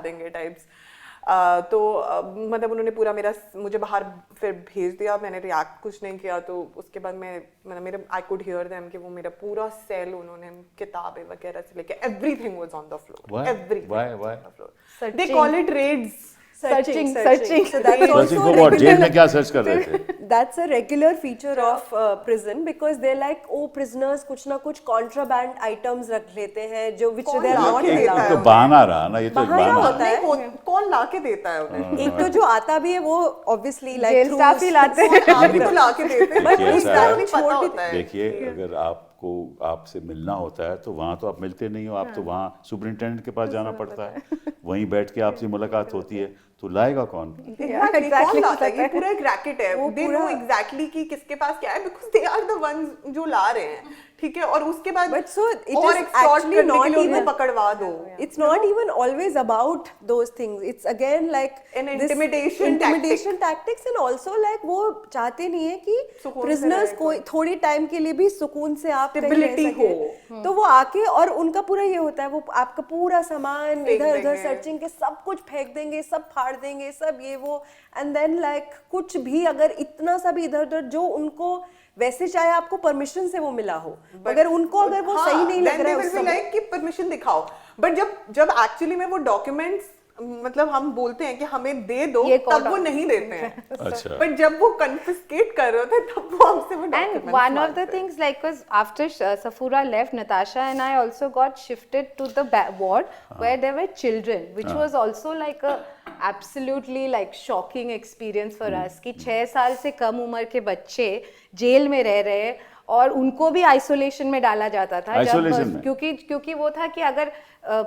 देंगे टाइप्स. तो मतलब उन्होंने पूरा मुझे बाहर फिर भेज दिया. मैंने रिएक्ट कुछ नहीं किया. तो उसके बाद मतलब मेरे आई कुड हियर देम कि वो मेरा पूरा सेल उन्होंने किताबें वगैरह से लेके everything was on the floor. Everything. They call it raids. searching. So that's Searching also for what? Jail में क्या सर्च कर रहे थे? That's a regular feature of prison because they're like, oh, prisoners कुछ ना कुछ contraband items रख लेते हैं जो which they are not allowed. तो बहाना रहा ना, ये तो एक बहाना बहाना होता है. कौन ला के देता है उन्हें? एक तो जो आता भी है वो obviously like जेल स्टाफ ही लाते हैं. आप भी तो ला के देते हैं. But देखिए, उस ऐसा time है. छोड़ होता है. देखिए, अगर आपको आपसे मिलना होता है तो वहाँ तो आप मिलते नहीं हो, आप तो वहाँ सुपरिटेंडेंट के पास जाना पड़ता है, वहीं बैठ के आपसे मुलाकात होती है, तो लाएगा कौन? Exactly. कौन लाता है? ये पूरा एक रैकेट है. They know exactly कि किसके पास क्या है, because they are the ones जो ला रहे हैं. ठीक है. और उसके बाद But so it और is extort actually करने के not लिए उनको even पकड़वा दो. It's not even always about those things. It's again like An this intimidation tactics and also like वो चाहते नहीं है कि सुकून से prisoners रहे को थोड़ी टाइम के लिए भी सुकून से आप कहीं Stability रह सके. हो. तो वो आके और उनका पूरा ये होता है, वो आपका पूरा सामान फेंक इधर उधर देंगे. सर्चिंग के सब कुछ फेंक देंगे, सब फाड़ देंगे, सब ये वो. एंड देन लाइक कुछ भी अगर इतना सा भी इधर उधर जो उनको वैसे चाहे आपको परमिशन से वो मिला हो, अगर उनको अगर वो सही नहीं लग रहा है उस समय, लाइक कि परमिशन दिखाओ. बट जब एक्चुअली में वो डॉक्यूमेंट्स मतलब हम बोलते हैं कि हमें दे दो, तब वो नहीं देते हैं. अच्छा. बट जब वो कन्फिस्केट कर रहे होते हैं तब वो हमसे वो And documents one of the मांगते हैं. things, like, because after Safura left, Natasha and I also got shifted to the ward where there were children, which was also like a absolutely like shocking experience for us कि 6 साल से कम उम्र के बच्चे jail में रह रहे हैं और उनको भी आइसोलेशन में डाला जाता था. Isolation में? क्योंकि वो था कि अगर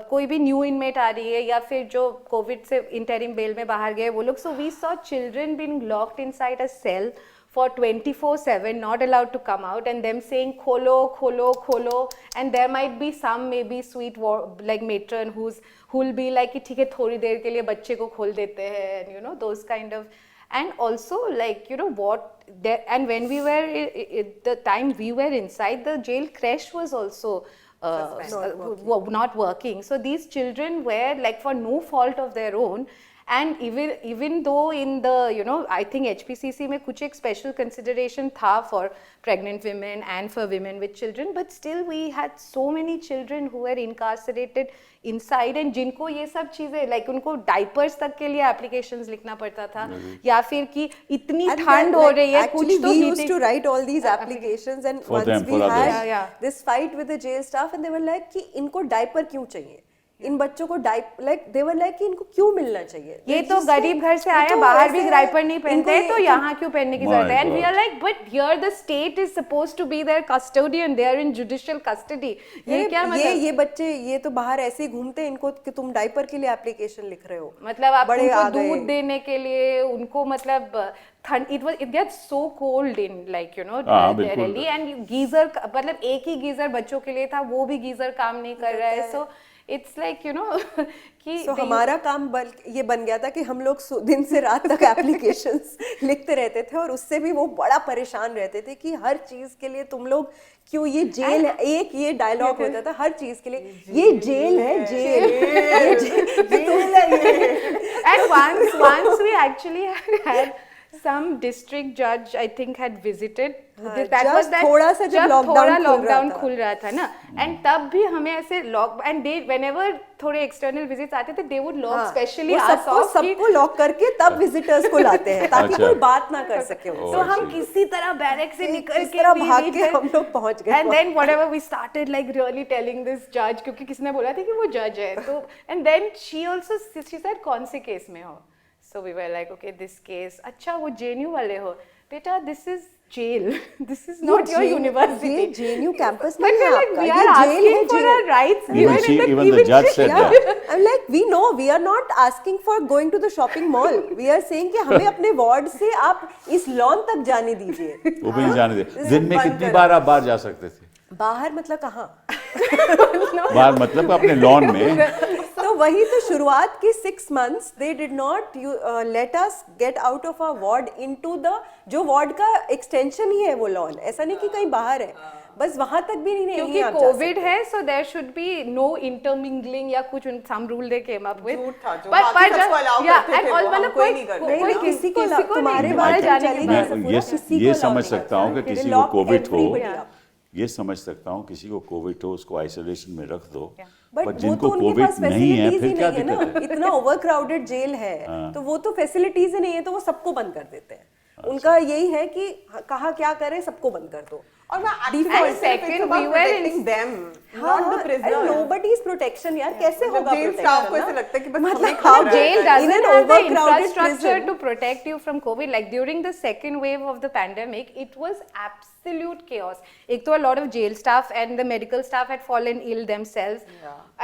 कोई भी न्यू इनमेट आ रही है या फिर जो कोविड से इंटरिम बेल में बाहर गए वो लोग, so we saw children being locked inside a cell for 24/7, not allowed to come out, and them saying kholo kholo kholo, and there might be some maybe sweet like matron who'll be like कि ठीक है थोड़ी देर के लिए बच्चे को खोल देते हैं, and you know those kind of. And also like you know what there, and when we were the time we were inside, the jail creche was also not working. So these children were like for no fault of their own, And even though in the, you know, I think HPCC में कुछ एक special consideration था for pregnant women and for women with children, but still we had so many children who were incarcerated inside, and जिनको ये सब चीजें like उनको diapers तक के लिए applications लिखना पड़ता था, या फिर कि इतनी ठंड हो रही है कुछ तो we used to write all these applications, and For once them, we for had others. Yeah. this fight with the jail staff, and they were like कि इनको डायपर क्यों चाहिए, इन बच्चों को like they were like कि इनको क्यों मिलना चाहिए, ये तो गरीब घर से आए, बाहर भी डायपर नहीं पहनते हैं, तो यहाँ क्यों पहनने की जरूरत है? And we are like, but here the state is supposed to be their custodian, they are in judicial custody. ये क्या मतलब? ये बच्चे ये तो बाहर ऐसे ही घूमते हैं, इनको कि तुम डायपर के एप्लीकेशन लिख रहे हो, मतलब आप बड़े उनको आ गए। दूध देने के लिए उनको मतलब ठंड, it gets so cold in like you know बिल्कुल। दिल्ली, एंड गीजर मतलब एक ही गीजर बच्चों के लिए था, वो भी गीजर काम नहीं कर रहा है, so it's like you no कि हमारा काम ये बन गया था कि हम लोग दिन से रात तक एप्लीकेशंस लिखते रहते थे, और उससे भी वो बड़ा परेशान रहते थे कि हर चीज के लिए तुम लोग क्यों, ये जेल है, एक ये डायलॉग होता था हर चीज के लिए, ये जेल है, jail and once we actually had some district judge I think had visited, that was just that थोड़ा सा जब लॉकडाउन खुल रहा था ना, एंड तब भी हमें ऐसे लॉक, एंड दे whenever थोड़े एक्सटर्नल विजिट्स आते थे, दे वुड लॉक स्पेशली सबको लॉक करके तब विजिटर्स को लाते हैं ताकि अच्छा। कोई बात ना कर सके उनसे। तो हम किसी तरह बैरक से निकल किस के तरह भाग के हम लोग पहुंच गए। And then whatever we started like really telling this जज, क्योंकि किसी ने बोला था कि वो जज है, तो and then she also she said कौन से केस में हो, so we were like okay this case, अच्छा वो जेएनयू वाले हो, बेटा this is jail, this is not your university, ये जेएनयू कैंपस but नहीं है we're like आपका, we ये are जेल है, asking for jail. our rights Even the judge said Yeah, that. I'm like, we know we are not asking for going to the shopping mall. We are saying कि हमें अपने ward से आप इस lawn तक जाने दीजिए। वो भी नहीं जाने दे। दिन में कितनी बार आप बाहर जा सकते थे? बाहर मतलब कहाँ? बाहर मतलब अपने लॉन में। तो वही तो शुरुआत की 6 months they did not let us get out of our ward into the, जो वार्ड का एक्सटेंशन ही है वो लॉन, ऐसा नहीं कि कहीं बाहर है, बस वहां तक भी नहीं, क्योंकि आप जा कोविड सकते। है, so there should be no intermingling या कुछ some rule they came up with, झूठ था जो बाकी सबको allow करते थे, वो हम कोई नहीं करते। नहीं, किसी को तुम्हारे बाहर बाहर जाने जाने के की मैं जरूरत ये समझ सकता हूँ कि किसी को कोविड हो, ये समझ सकता हूँ किसी को कोविड हो, उसको आइसोलेशन में रख दो, बट पर वो जिनको तो उनके पास कोविड नहीं है फैसिलिटीज ही फिर क्या नहीं है ना, दिक्कत है? इतना ओवरक्राउडेड जेल है, तो वो तो फैसिलिटीज ही नहीं है, तो वो सबको बंद कर देते हैं। उनका यही है कि कहाँ क्या करें, सबको बंद कर दो। और मैं And second, we were in them, not the prisoner. nobody's protection यार, कैसे होगा जेल protection स्टाफ को ना? ऐसे लगता है कि बस मतलब हमें how खतरा है। jail In doesn't an have the overcrowded infrastructure prison. to protect you from COVID. Like during the second wave of the pandemic, it was absolute chaos. एक तो a lot of jail staff and the medical staff had fallen ill themselves,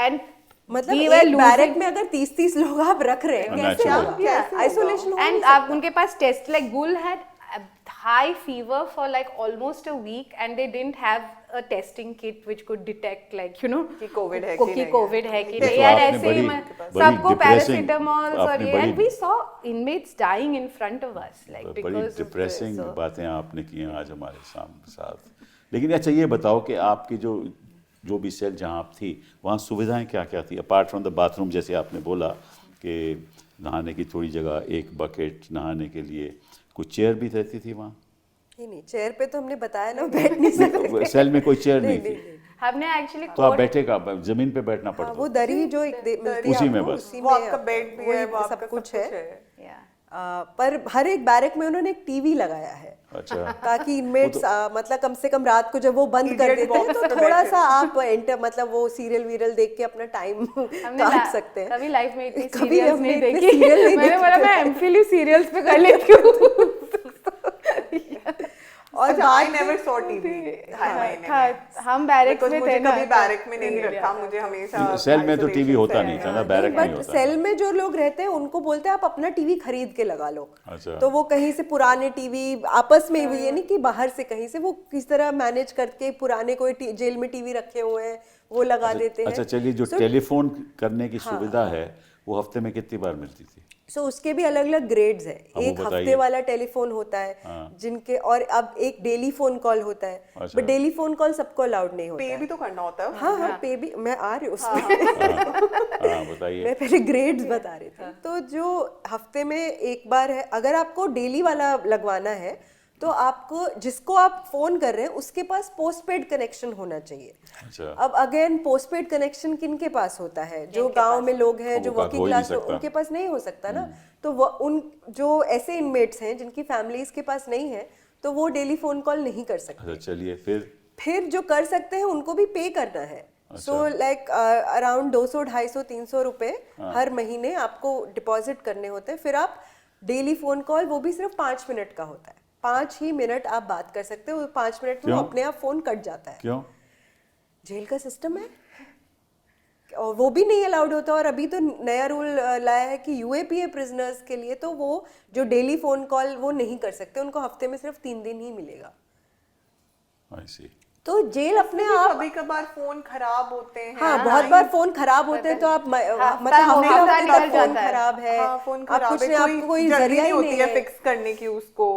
and मतलब we were एक barrack losing. में अगर 30-30 लोग आप रख रहे हैं, कैसे Unnatural. होगा? आइसोलेशन हो And नहीं आप उनके पास test, like Gul had a high fever for like almost a week, and they didn't have a testing kit which could detect, like you know, कि COVID है कि कि नहीं COVID है कि तो नहीं, यार आपने ऐसे ही बड़ी सबको depressing- पैरासिटामोल और आपने ये, बड़ी- and we saw inmates dying in front of us, like बड़ी because of this. Depressing So- बातें आपने की हैं आज हमारे साथ। लेकिन अच्छा ये बताओ कि आपकी जो भी सेल जहाँ आप थी, वहाँ सुविधाएं क्या क्या थी अपार्ट फ्रॉम द बाथरूम? जैसे आपने बोला कि नहाने की थोड़ी जगह, एक बकेट नहाने के लिए, कुछ चेयर भी रहती थी वहाँ? नहीं, चेयर पे तो हमने बताया ना, बैठ नहीं सकते। सेल में कोई चेयर नहीं थी, हमने एक्चुअली तो आप बैठे का जमीन पे बैठना पड़ता वो दरी जो एक मिलती है उसी में आपको, बस। उसी वो में आपका बेड भी वही है, वो आपका सब कुछ है। yeah. पर हर एक बैरक में उन्होंने एक टीवी लगाया है, अच्छा। ताकि इनमेट्स मतलब कम से कम रात को जब वो बंद कर Idiot देते हैं box तो में थोड़ा बैठे। सा आप एंटर मतलब वो सीरियल वीरियल देख के अपना टाइम काट सकते हैं। कभी लाइफ में इतनी कभी सीरियल्स हमने नहीं इतने देखी। serial नहीं मैंने देखे। बोला मैं एमफिल सीरियल्स पे कर लेती हूँ। और अच्छा, आई नेवर सॉ टीवी हम बैरक बिकॉज़ में मुझे थे ना, कभी बैरक में नहीं रखा, मुझे हमेशा सेल में तो टीवी isolation होता से नहीं था रहना। ना, बैरक में बट होता। सेल में जो लोग रहते हैं उनको बोलते हैं आप अपना टीवी खरीद के लगा लो। अच्छा। तो वो कहीं से पुराने टीवी आपस में ये नहीं कि बाहर से कहीं से, वो किस तरह मैनेज करके पुराने कोई जेल में टीवी रखे हुए हैं वो लगा देते हैं। अच्छा चलिए, जो टेलीफोन करने की सुविधा है वो हफ्ते में कितनी बार मिलती थी? सो उसके भी अलग अलग ग्रेड्स है। वो एक बताइए। हफ्ते वाला टेलीफोन होता है जिनके, और अब एक डेली फोन कॉल होता है, अच्छा। बट डेली फोन कॉल सबको अलाउड नहीं होता पे है। भी तो करना होता है। हाँ हाँ, पे भी, मैं आ रही हूँ उसमें। हाँ बताइए। मैं पहले ग्रेड्स बता रही थी। तो जो हफ्ते में एक बार है, अगर आपको डेली वाला लगवाना है तो आपको, जिसको आप फोन कर रहे हैं उसके पास पोस्टपेड कनेक्शन होना चाहिए। अच्छा। अब अगेन पोस्टपेड कनेक्शन किन के पास होता है? जो गांव में लोग हैं, जो वो हो वर्किंग ही नहीं क्लास, सकता। उनके पास नहीं हो सकता ना। तो वो उन जो ऐसे इनमेट्स हैं जिनकी फैमिलीज के पास नहीं है, तो वो डेली फोन कॉल नहीं कर सकते। अच्छा चलिए फिर जो कर सकते हैं उनको भी पे करना है। सो लाइक अराउंड 200, 250, 300 रुपए हर महीने आपको डिपॉजिट करने होते हैं। फिर आप डेली फोन कॉल, वो भी सिर्फ 5 मिनट का होता है, 5 ही मिनट आप बात कर सकते हो। 5 मिनट में वो क्यों? अपने आप फोन कट जाता है। क्यों? जेल का सिस्टम है, और वो भी नहीं अलाउड होता। और अभी तो नया रूल लाया है कि यूएपीए प्रिजनर्स के लिए तो वो जो डेली फोन कॉल वो नहीं कर सकते, उनको हफ्ते में सिर्फ 3 दिन ही मिलेगा। I see। तो जेल अपने आप, कभी कभार फोन खराब होते हैं। हाँ बहुत बार फोन खराब होते हैं, तो आप मतलब हफ्ता हफ्ते हफ्ता हफ्ते निकल तक फोन जाता है। खराब है, हाँ, फोन आप खराब कुछ है, नहीं, आपको कोई जल्दी जरिया नहीं ही होती नहीं है है। फिक्स करने की उसको,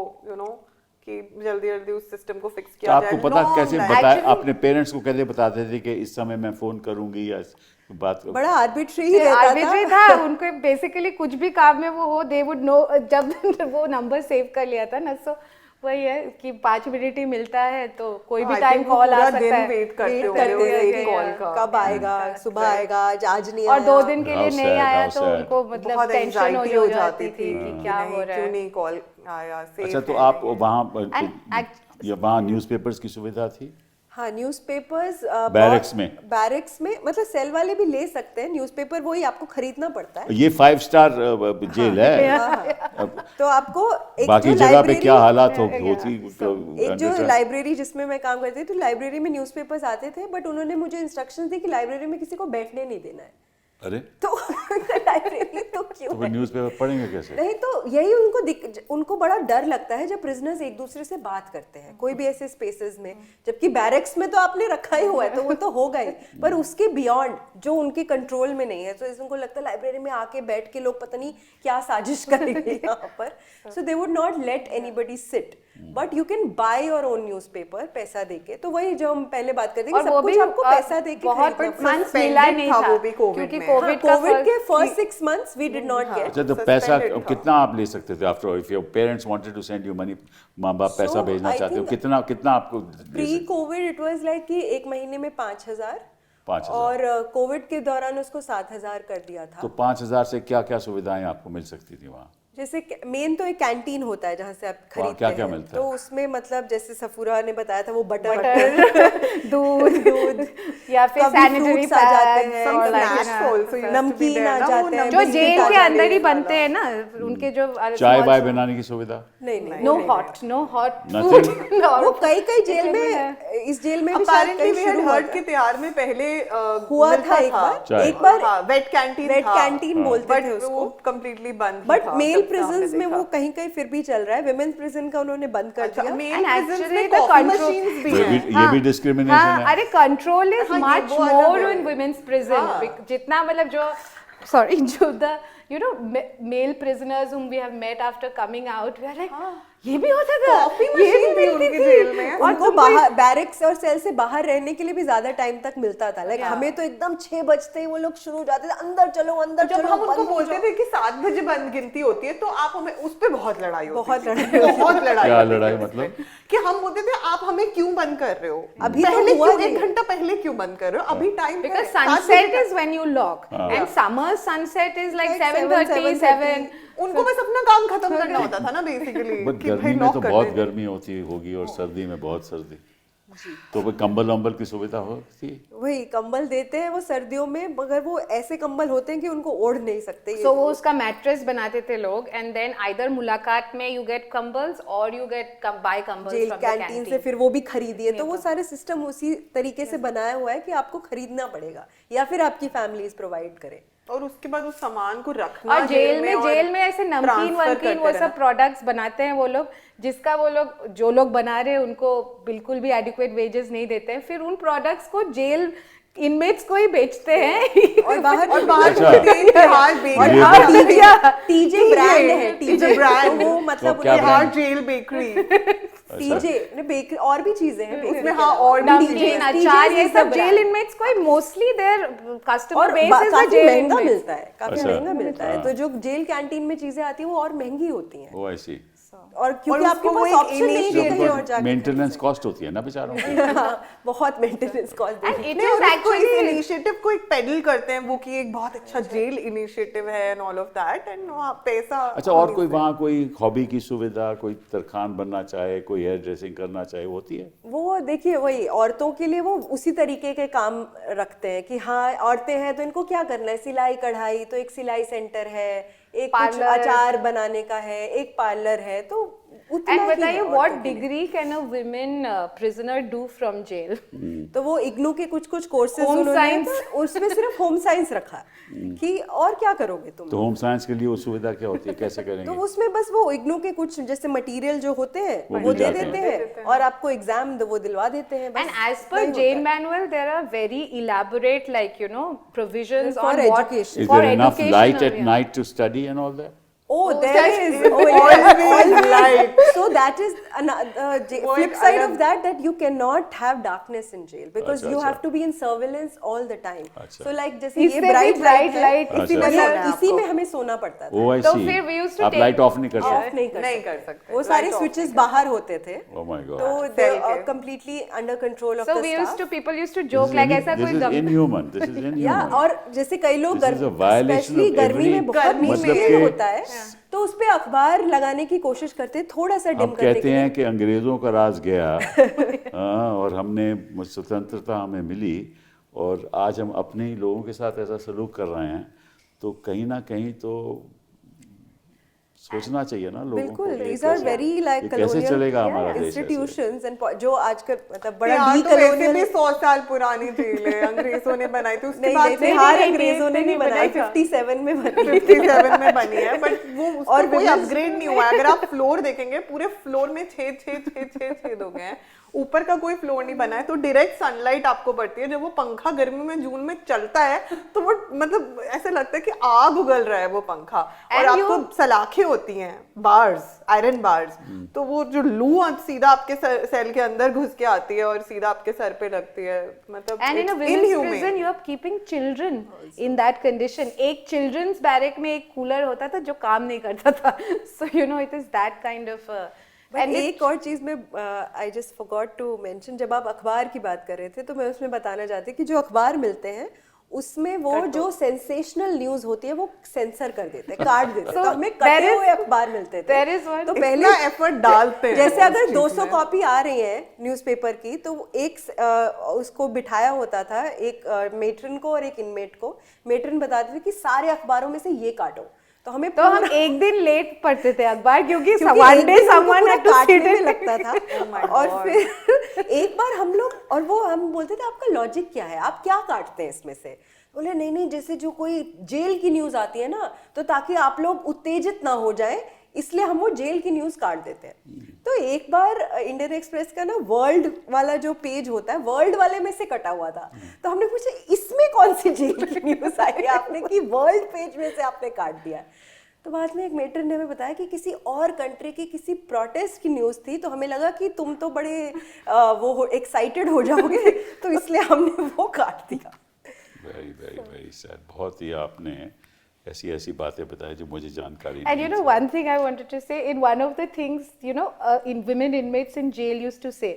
कि जल्दी जल्दी उस सिस्टम को फिक्स किया जाए। आपको पता Long कैसे life। बताया? Actually- अपने पेरेंट्स को कैसे बताते थे कि इस समय मैं फोन करूंगी या बात बड़ा आर्बिट्री ही रहता आर्बिट्री था। था उनको। बेसिकली कुछ भी काम में वो हो, दे वुड नो। जब वो नंबर सेव कर लिया था ना, सो वही है कि 5 मिनट ही मिलता है, तो कोई भी I टाइम think वो कॉल आ पूरा सकता दिन है। वेट करते वेट होंगे करते उस रहे एक कॉल का। कब आएगा, सुबह आएगा, आज नहीं और आया। 2 दिन के लिए How नहीं sad, आया how तो sad। उनको मतलब बहुत टेंशन एंजाइटी हो हो जाती जाती थी कि क्या हो रहा क्यों है। नहीं कॉल आया। अच्छा, safe तो है, आप नहीं है। वहाँ या वहाँ न्यूज़पेपर्स की सुविधा थी? हाँ, न्यूज़पेपर्स बैरक्स में? बैरक्स में मतलब सेल वाले भी ले सकते हैं न्यूज़पेपर, वही आपको खरीदना पड़ता है। ये 5 स्टार जेल है। हाँ। तो आपको एक बाकी जो जगह पे लाइब्रेरी, क्या हालात होती एक जो लाइब्रेरी जिसमें मैं काम करती थी, तो लाइब्रेरी में न्यूज़पेपर्स आते थे, बट उन्होंने मुझे इंस्ट्रक्शंस दी कि लाइब्रेरी में किसी को बैठने नहीं देना है। अरे तो लाइब्रेरी तो क्यों तो फिर है? न्यूज़पेपर पढ़ेंगे कैसे? नहीं, तो यही उनको बड़ा डर लगता है जब प्रिजनर्स एक दूसरे से बात करते हैं कोई भी ऐसे स्पेसेस में, जबकि बैरक्स में तो आपने रखा ही हुआ है तो वो तो होगा ही, पर उसके बियॉन्ड जो उनके कंट्रोल में नहीं है, तो इसको लगता है लाइब्रेरी में आके बैठ के लोग पता नहीं क्या साजिश करेंगे यहाँ पर। So they would not let anybody sit, but you can buy your own newspaper पैसा देके। तो वही जो हम पहले बात करते हैं कि सब कुछ आपको पैसा देके बहुत खरीदना पड़ता है। मंथ्स मिला ही नहीं था था वो भी COVID क्योंकि में। कोविड का कोविड के first- first 6 months we did not get. अच्छा, तो पैसा Suspended था। कितना आप ले सकते थे? After if your parents wanted to send you money, माँ बाप पैसा So, भेजना I चाहते हो, think कितना कितना आपको दे प्री सकते? कोविड इट वाज लाइक कि एक महीने में 5,000, 5,000। और कोविड के दौरान उसको 7,000 कर दिया था। तो 5,000 से क्या क्या सुविधाएं आपको मिल सकती थी वहाँ? जैसे मेन तो एक कैंटीन होता है जहाँ से आप खरीदते क्या-क्या हैं, मिलता तो है? उसमें मतलब जैसे सफूरा ने बताया था वो बटर दूध या फिर कभी सैनिटरी fruits आ जाते पैड्स हैं, और some like snacks also used to be नमकीन there आ ना, वो जाते हैं, जो बिस्किट जेल आ के जाते अंदर ही हैं। बनते हैं ना उनके जो चाय small- वाय बनाने की सुविधा? नहीं नहीं, नो हॉट Nothing? फूड। वो कई जेल में, इस जेल में भी शायद Apparently कई we had शुरू हुआ heard था। कि तिहाड़ में पहले हुआ मिलता था एक चाय। बार वेट कैंटीन वेट कैंटीन बोलते बट थे वो उसको। कंप्लीटली बंद ही बट था, मेल जब से हमने प्रिजन्स में देखा। वो कहीं कहीं फिर भी चल रहा है। विमेन्स प्रिजन का उन्होंने बंद कर अच्छा, दिया। मेल And prisons actually में the कॉफी control- मशीन्स भी ये हैं। भी ये भी डिस्क्रिमिनेशन हाँ, है। अरे कंट्रोल इज हाँ, ये मच वो अलग मोर है। In women's prison. हाँ। जितना मतलब जो सॉरी जो the you know male prisoners whom we have met after coming out, we are like ये भी होता था, कॉफी ये मशीन भी मिलती उनके थी। जेल में। और उनको तुमको बाहर बैरक्स और सेल से बाहर रहने के लिए भी ज्यादा टाइम तक मिलता था। Like Yeah. हमें तो एकदम 6 बजते ही वो लोग शुरू हो जाते थे, अंदर चलो अंदर जब चलो, हम उनको बंद हो बोलते जाओ। थे कि 7 बजे बंद गिनती होती है, तो आप हमें उस पे बहुत लड़ाई होती बहुत थी। लड़ाई बहुत लड़ाई क्या होती थी लड़ाई उस पे। मतलब? कि हम बोलते थे आप हमें क्यों बंद कर रहे हो, अभी तो पहले हुआ क्यों नहीं। 1 घंटा पहले क्यों बंद कर रहे हो, अभी time because sunset is when you lock and summer sunset is like Like 7:30 7:30. 7 उनको बस अपना काम खत्म करना होता था ना बेसिकली। बट गर्मी में तो बहुत गर्मी होती होगी और सर्दी में बहुत सर्दी, तो वो कंबल वंबल की सुविधा होती? वही कंबल देते हैं वो सर्दियों में, मगर वो ऐसे कंबल होते हैं कि उनको ओढ़ नहीं सकते। so वो उसका मैट्रेस बनाते थे लोग and then either मुलाकात में you get कंबल्स और you get buy कंबल्स जेल from the कैंटीन से canteen। फिर वो भी खरीदिए, तो वो सारे सिस्टम उसी तरीके से बनाया हुआ है कि आपको खरीदना पड़ेगा या फिर आपकी फैमिलीज प्रोवाइड करे। और उसके बाद उस सामान को रखना और जेल में ऐसे नमकीन transfer वमकीन वो करते सब प्रोडक्ट्स बनाते हैं वो लोग, जिसका वो लोग जो लोग बना रहे हैं उनको बिल्कुल भी एडिक्वेट वेजेस नहीं देते हैं। फिर उन प्रोडक्ट्स को जेल इनमेट्स को ही बेचते हैं और बाहर अच्छा। तिहाड़ और ये हाँ, बात- टीजे ब्रांड है, टीजे ब्रांड। तो वो मतलब तो क्या उनके brand? Tihar jail bakery TJ bakery और भी चीजें हैं bakery उसमें के हाँ अलावा। और भी नमकीन चीजें हैं। अचार ये is the सब जेल brand। इनमेट्स को ही मोस्टली देयर कस्टमर और बेस इज द काफी जेल महंगा इनमेट्स मिलता है, काफी अच्छा। महंगा मिलता है, हाँ। तो जो जेल कैंटीन में चीजें आती हैं वो और महंगी होती हैं, वो ऐसी और क्योंकि और आपके उसको वो पास एक ऑप्शन नहीं है initiative- कहीं और जाके मेंटेनेंस कॉस्ट होती है ना बेचारों की। हाँ, बहुत मेंटेनेंस कॉस्ट एंड इट नहीं, इज और उसको इस एक्चुअली इनिशिएटिव को एक पेडल करते हैं वो कि एक बहुत अच्छा जेल इनिशिएटिव है and all of that and वहाँ पैसा अच्छा, और कोई वहाँ कोई हॉबी की सुविधा, कोई तरखान बनना चाहे, कोई हेयर ड्रेसिंग करना चाहे, वो होती है? वो देखिए वही औरतों के लिए वो उसी तरीके के काम रखते हैं कि हाँ औरतें हैं तो इनको क्या करना है, सिलाई कढ़ाई, तो एक सिलाई सेंटर है, एक कुछ पार्लर। अचार बनाने का है, एक पार्लर है, तो उतना एंड ही है बताइए औरतों व्हाट के लिए। Degree can a women prisoner do from jail तो वो इग्नू के कुछ कुछ कोर्सेज Home उन्होंने science। तो उसमें सिर्फ होम साइंस रखा कि और क्या करोगे तुम, तो होम साइंस के लिए वो सुविधा क्या होती है, कैसे तो करेंगे? उसमें बस वो इग्नू के कुछ जैसे मटेरियल जो होते हैं वो वो मिल दे जाते देते हैं। हैं और आपको एग्जाम वो दिलवा देते हैं बस। And as per वही होता Jain है। manual, there are very elaborate, like provisions For on what education. Is for there enough light educational, at yeah. night to study and all that? Oh, there that is is always light. So that is वो flip एक side अलग- of that you cannot have darkness in jail because अच्छा, you अच्छा। have to be in surveillance all the time. अच्छा। So like जैसे इससे ये भी bright bright light light, है, इसी इसी में में सोना है इसी आपको। में हमें सोना पड़ता था। Oh, I तो see. फिर we used to आप take- लाइट ऑफ नहीं कर सकते? ऑफ नहीं नहीं कर कर सकते, सकते। वो सारे Light off स्विचेस नहीं बाहर होते थे, Oh my God. तो Cell they के। are completely under control of So the we used staff. to people used to This joke is like in- ऐसा this कोई is gum inhuman. This is inhuman. या और जैसे कई लोग This is a violation specially of गर्मी every- में बहुत गर्मी मतलब मुश्किल कि- होता है, तो उस पे अखबार लगाने की कोशिश करते हैं थोड़ा सा डिम हम करने कहते के लिए। हैं कि अंग्रेज़ों का राज गया हाँ, और हमने स्वतंत्रता हमें मिली और आज हम अपने ही लोगों के साथ ऐसा सलूक कर रहे हैं, तो कहीं ना कहीं तो सोचना चाहिए ना लोगों को बिल्कुल, कि these are कैसे- very like ये कैसे चलेगा colonial हमारा देश ऐसे? institutions and जो आजकल मतलब बड़ा यहाँ तो वैसे भी colonial 100 साल पुरानी जेल है अंग्रेजों ने बनाई थी उसके नहीं बाद नहीं से तिहाड़ नहीं, अंग्रेजों ने नहीं, नहीं बनाई, बनाई था। 57 में बनी। 57 में बनी है बट वो उसका और कोई women's- अपग्रेड नहीं हुआ है। अगर आप फ्लोर देखेंगे पूरे फ्लोर में छेद हो गए हैं, ऊपर का कोई फ्लोर नहीं बना है, तो डायरेक्ट सनलाइट आपको पड़ती है। जब वो पंखा गर्मी में जून में चलता है तो वो मतलब ऐसे लगता है कि आग उगल रहा है वो पंखा, और And आपको सलाखें होती हैं, बार्स, आयरन बार्स, तो वो जो लू सीधा आपके सेल के अंदर घुस के आती है और सीधा आपके सर पे लगती है, मतलब And in a it's women's inhumane. prison, you are keeping children in that condition. एक children's barrack में एक कूलर होता था जो काम नहीं करता था. So it is that kind of. But एक और चीज में I just forgot to mention, जब आप अखबार की बात कर रहे थे तो मैं उसमें बताना चाहती कि जो अखबार मिलते हैं उसमें वो जो सेंसेशनल न्यूज होती है वो सेंसर कर देते हैं, काट देते हैं, So तो हमें there कटे is- हुए अखबार मिलते थे। there is one- तो इतना पहले एफर्ट डालते हैं जैसे उस अगर चीज़ 200 में। कॉपी आ रही है न्यूज़पेपर की, तो एक उसको बिठाया होता था, एक मेट्रन को और एक इनमेट को। मेट्रन बताते थे कि सारे अखबारों में से ये काटो, तो हमें तो हम एक दिन लेट पढ़ते थे अखबार क्योंकि क्योंकि one एक day दिन हमको someone पूरा had to काटने sit में in- लगता था my और God. फिर एक बार हम लोग, और वो हम बोलते थे आपका लॉजिक क्या है, आप क्या काटते हैं इसमें से? बोले नहीं नहीं, जैसे जो कोई जेल की न्यूज आती है ना, तो ताकि आप लोग उत्तेजित ना हो जाए इसलिए हम वो जेल की न्यूज काट देते हैं। तो एक बार इंडियन एक्सप्रेस का ना वर्ल्ड वाला जो पेज होता है, वर्ल्ड वाले में से कटा हुआ था, तो हमने पूछा इसमें कौन सी जेल की न्यूज आई है आपने, कि वर्ल्ड पेज में से आपने काट दिया। तो बाद में एक मेटर ने हमें बताया कि किसी और कंट्री की किसी प्रोटेस्ट की न्यूज़ थी, तो हमें लगा कि तुम तो बड़े वो एक्साइटेड हो जाओगे, तो इसलिए हमने वो काट दिया। Very very very sad. बहुत ही आपने ऐसी ऐसी बातें बताई जो मुझे जानकारी And नहीं थी। one thing I wanted to say, in one of the things, in women inmates in jail used to say,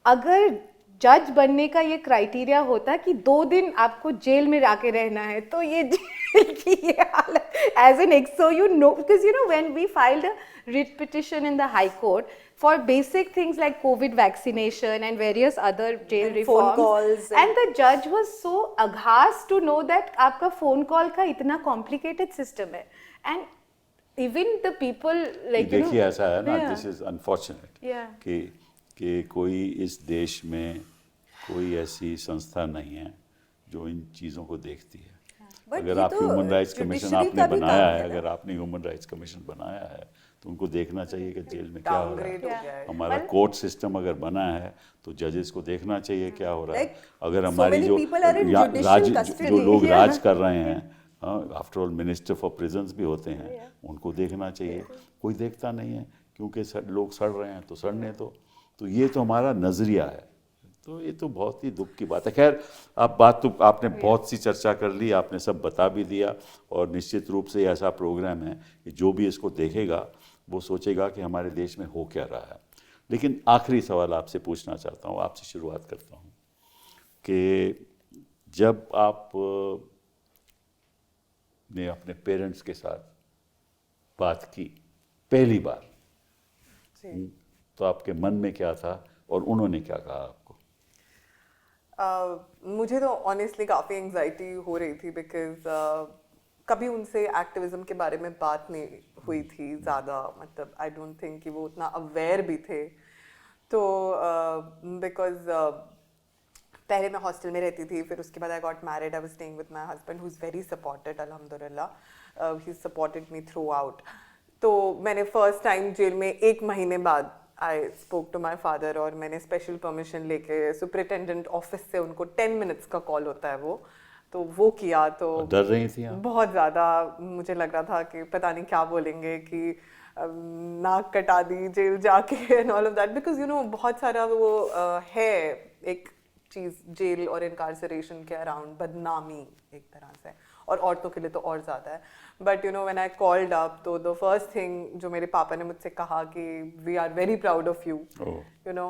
अगर जज बनने का ये क्राइटेरिया होता कि 2 दिन आपको जेल में जाके रहना है, तो ये जेल की ये हालत, as an ex, so because when we filed a writ petition in the High Court for basic things like COVID vaccination and various other jail And phone reforms, calls and the judge was so aghast to know that आपका phone call का इतना complicated system है, and even the people like देखिए ऐसा है ना, Yeah. This is unfortunate Yeah. कि कोई इस देश में कोई ऐसी संस्था नहीं है जो इन चीज़ों को देखती है। But अगर ये आप तो ह्यूमन राइट्स कमीशन judiciary आपने का भी बनाया काम है, है ना। अगर आपने ह्यूमन राइट्स कमीशन बनाया है तो उनको देखना चाहिए कि जेल में क्या हो रहा Downgrade हो है। गया है। हमारा कोर्ट सिस्टम अगर बना है तो जजेस को देखना चाहिए क्या हो रहा है। Like, अगर so हमारी many जो people are in या- judicial राज custody. जो लोग Yeah. राज कर रहे हैं, after all minister for prisons भी होते हैं, उनको देखना चाहिए। कोई देखता नहीं है क्योंकि लोग सड़ रहे हैं तो सड़ने दो। तो ये तो हमारा नज़रिया है। तो ये तो बहुत ही दुख की बात है। खैर, आप बात तो आपने बहुत सी चर्चा कर ली, आपने सब बता भी दिया, और निश्चित रूप से ऐसा प्रोग्राम है कि जो भी इसको देखेगा वो सोचेगा कि हमारे देश में हो क्या रहा है। लेकिन आखिरी सवाल आपसे पूछना चाहता हूँ, आपसे शुरुआत करता हूँ कि जब आप ने अपने पेरेंट्स के साथ बात की पहली बार, तो आपके मन में क्या था और उन्होंने क्या कहा आपको? मुझे तो ऑनेस्टली काफ़ी एंजाइटी हो रही थी बिकॉज कभी उनसे एक्टिविज्म के बारे में बात नहीं हुई थी ज़्यादा। मतलब आई डोंट थिंक कि वो उतना अवेयर भी थे। तो बिकॉज पहले मैं हॉस्टल में रहती थी, फिर उसके बाद I got married, I was staying with my husband who is very supported, अल्हम्दुलिल्लाह he supported me throughout. तो मैंने फर्स्ट टाइम जेल में 1 महीने बाद I spoke to my father, और मैंने स्पेशल परमिशन लेके सुपरिटेंडेंट ऑफिस से, उनको 10 मिनट्स का कॉल होता है तो वो किया। तो डर रही थी आप? बहुत ज़्यादा मुझे लग रहा था कि पता नहीं क्या बोलेंगे, कि नाक कटा दी जेल जाके and all of that, because you no बहुत सारा वो है एक चीज़ जेल और इनकार्सरेशन के अराउंड, बदनामी एक तरह से, और औरतों के लिए तो और ज़्यादा है। But you know when I called up, तो द फर्स्ट थिंग जो मेरे पापा ने मुझसे कहा कि we are very proud of you, you know,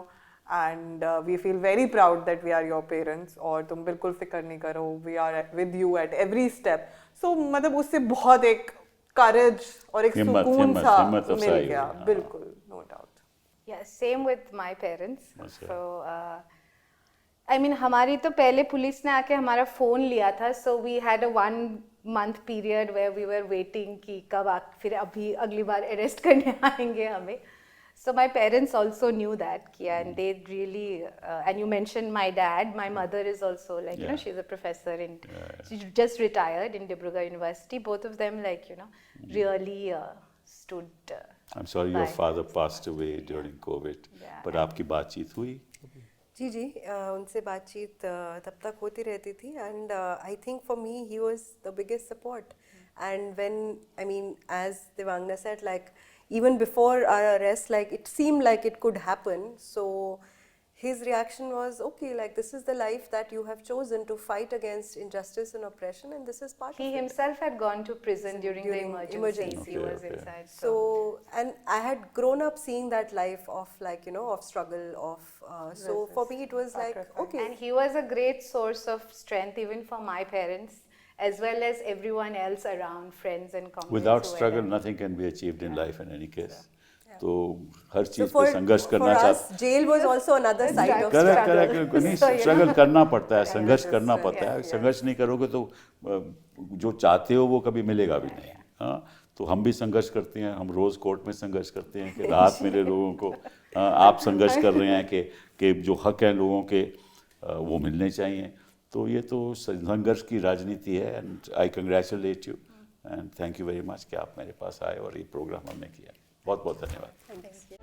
and we feel very proud that we are your parents, और तुम बिल्कुल फिक्र नहीं करो, we are with you at every step. So मतलब उससे बहुत एक करेज और एक सुकून सा मिल गया। बिल्कुल, no doubt. Yeah, same with my parents. अच्छा। So, I mean, हमारी तो पहले पुलिस ने आके हमारा फ़ोन लिया था, so we had a 1 month period where we were waiting कि कब फिर अभी अगली बार अरेस्ट करने आएंगे हमें. So my parents also knew that, and they really, and you mentioned my dad, my mother is also like, you know, she's a professor in, she just retired in Dibrugarh University. Both of them like, you know, really stood. I'm sorry your father passed away during COVID, Yeah. but आपकी बातचीत हुई? जी जी, उनसे बातचीत तब तक होती रहती थी, and I think for me he was the biggest support. And when I mean as Devangana said, like even before our arrest, like it seemed like it could happen, so his reaction was, okay, like this is the life that you have chosen to fight against injustice and oppression, and this is part He of it. himself had gone to prison during the During emergency. He Okay, was okay. inside. So, and I had grown up seeing that life of, like, you know, of struggle, of so for me it was like, okay. And he was a great source of strength even for my parents, as well as everyone else around, friends and comrades. Without who were struggle, there. nothing can be achieved in life in any case. तो हर So cheese for, पे संघर्ष करना for us, चाहते। jail was also another side of correct struggle. Correct, नहीं So, you know. Struggle करना पड़ता है, संघर्ष Yes, करना yes, पड़ता है। yes. संघर्ष नहीं करोगे तो जो चाहते हो वो कभी मिलेगा भी नहीं। हाँ, तो हम भी संघर्ष करते हैं, हम रोज़ कोर्ट में संघर्ष करते हैं कि राहत मिले लोगों को। आप संघर्ष कर रहे हैं कि जो हक हैं लोगों के वो मिलने चाहिए। तो ये तो संघर्ष की राजनीति है, and I congratulate you and thank you very much कि आप मेरे पास आए और ये प्रोग्राम हमने किया। बहुत बहुत धन्यवाद।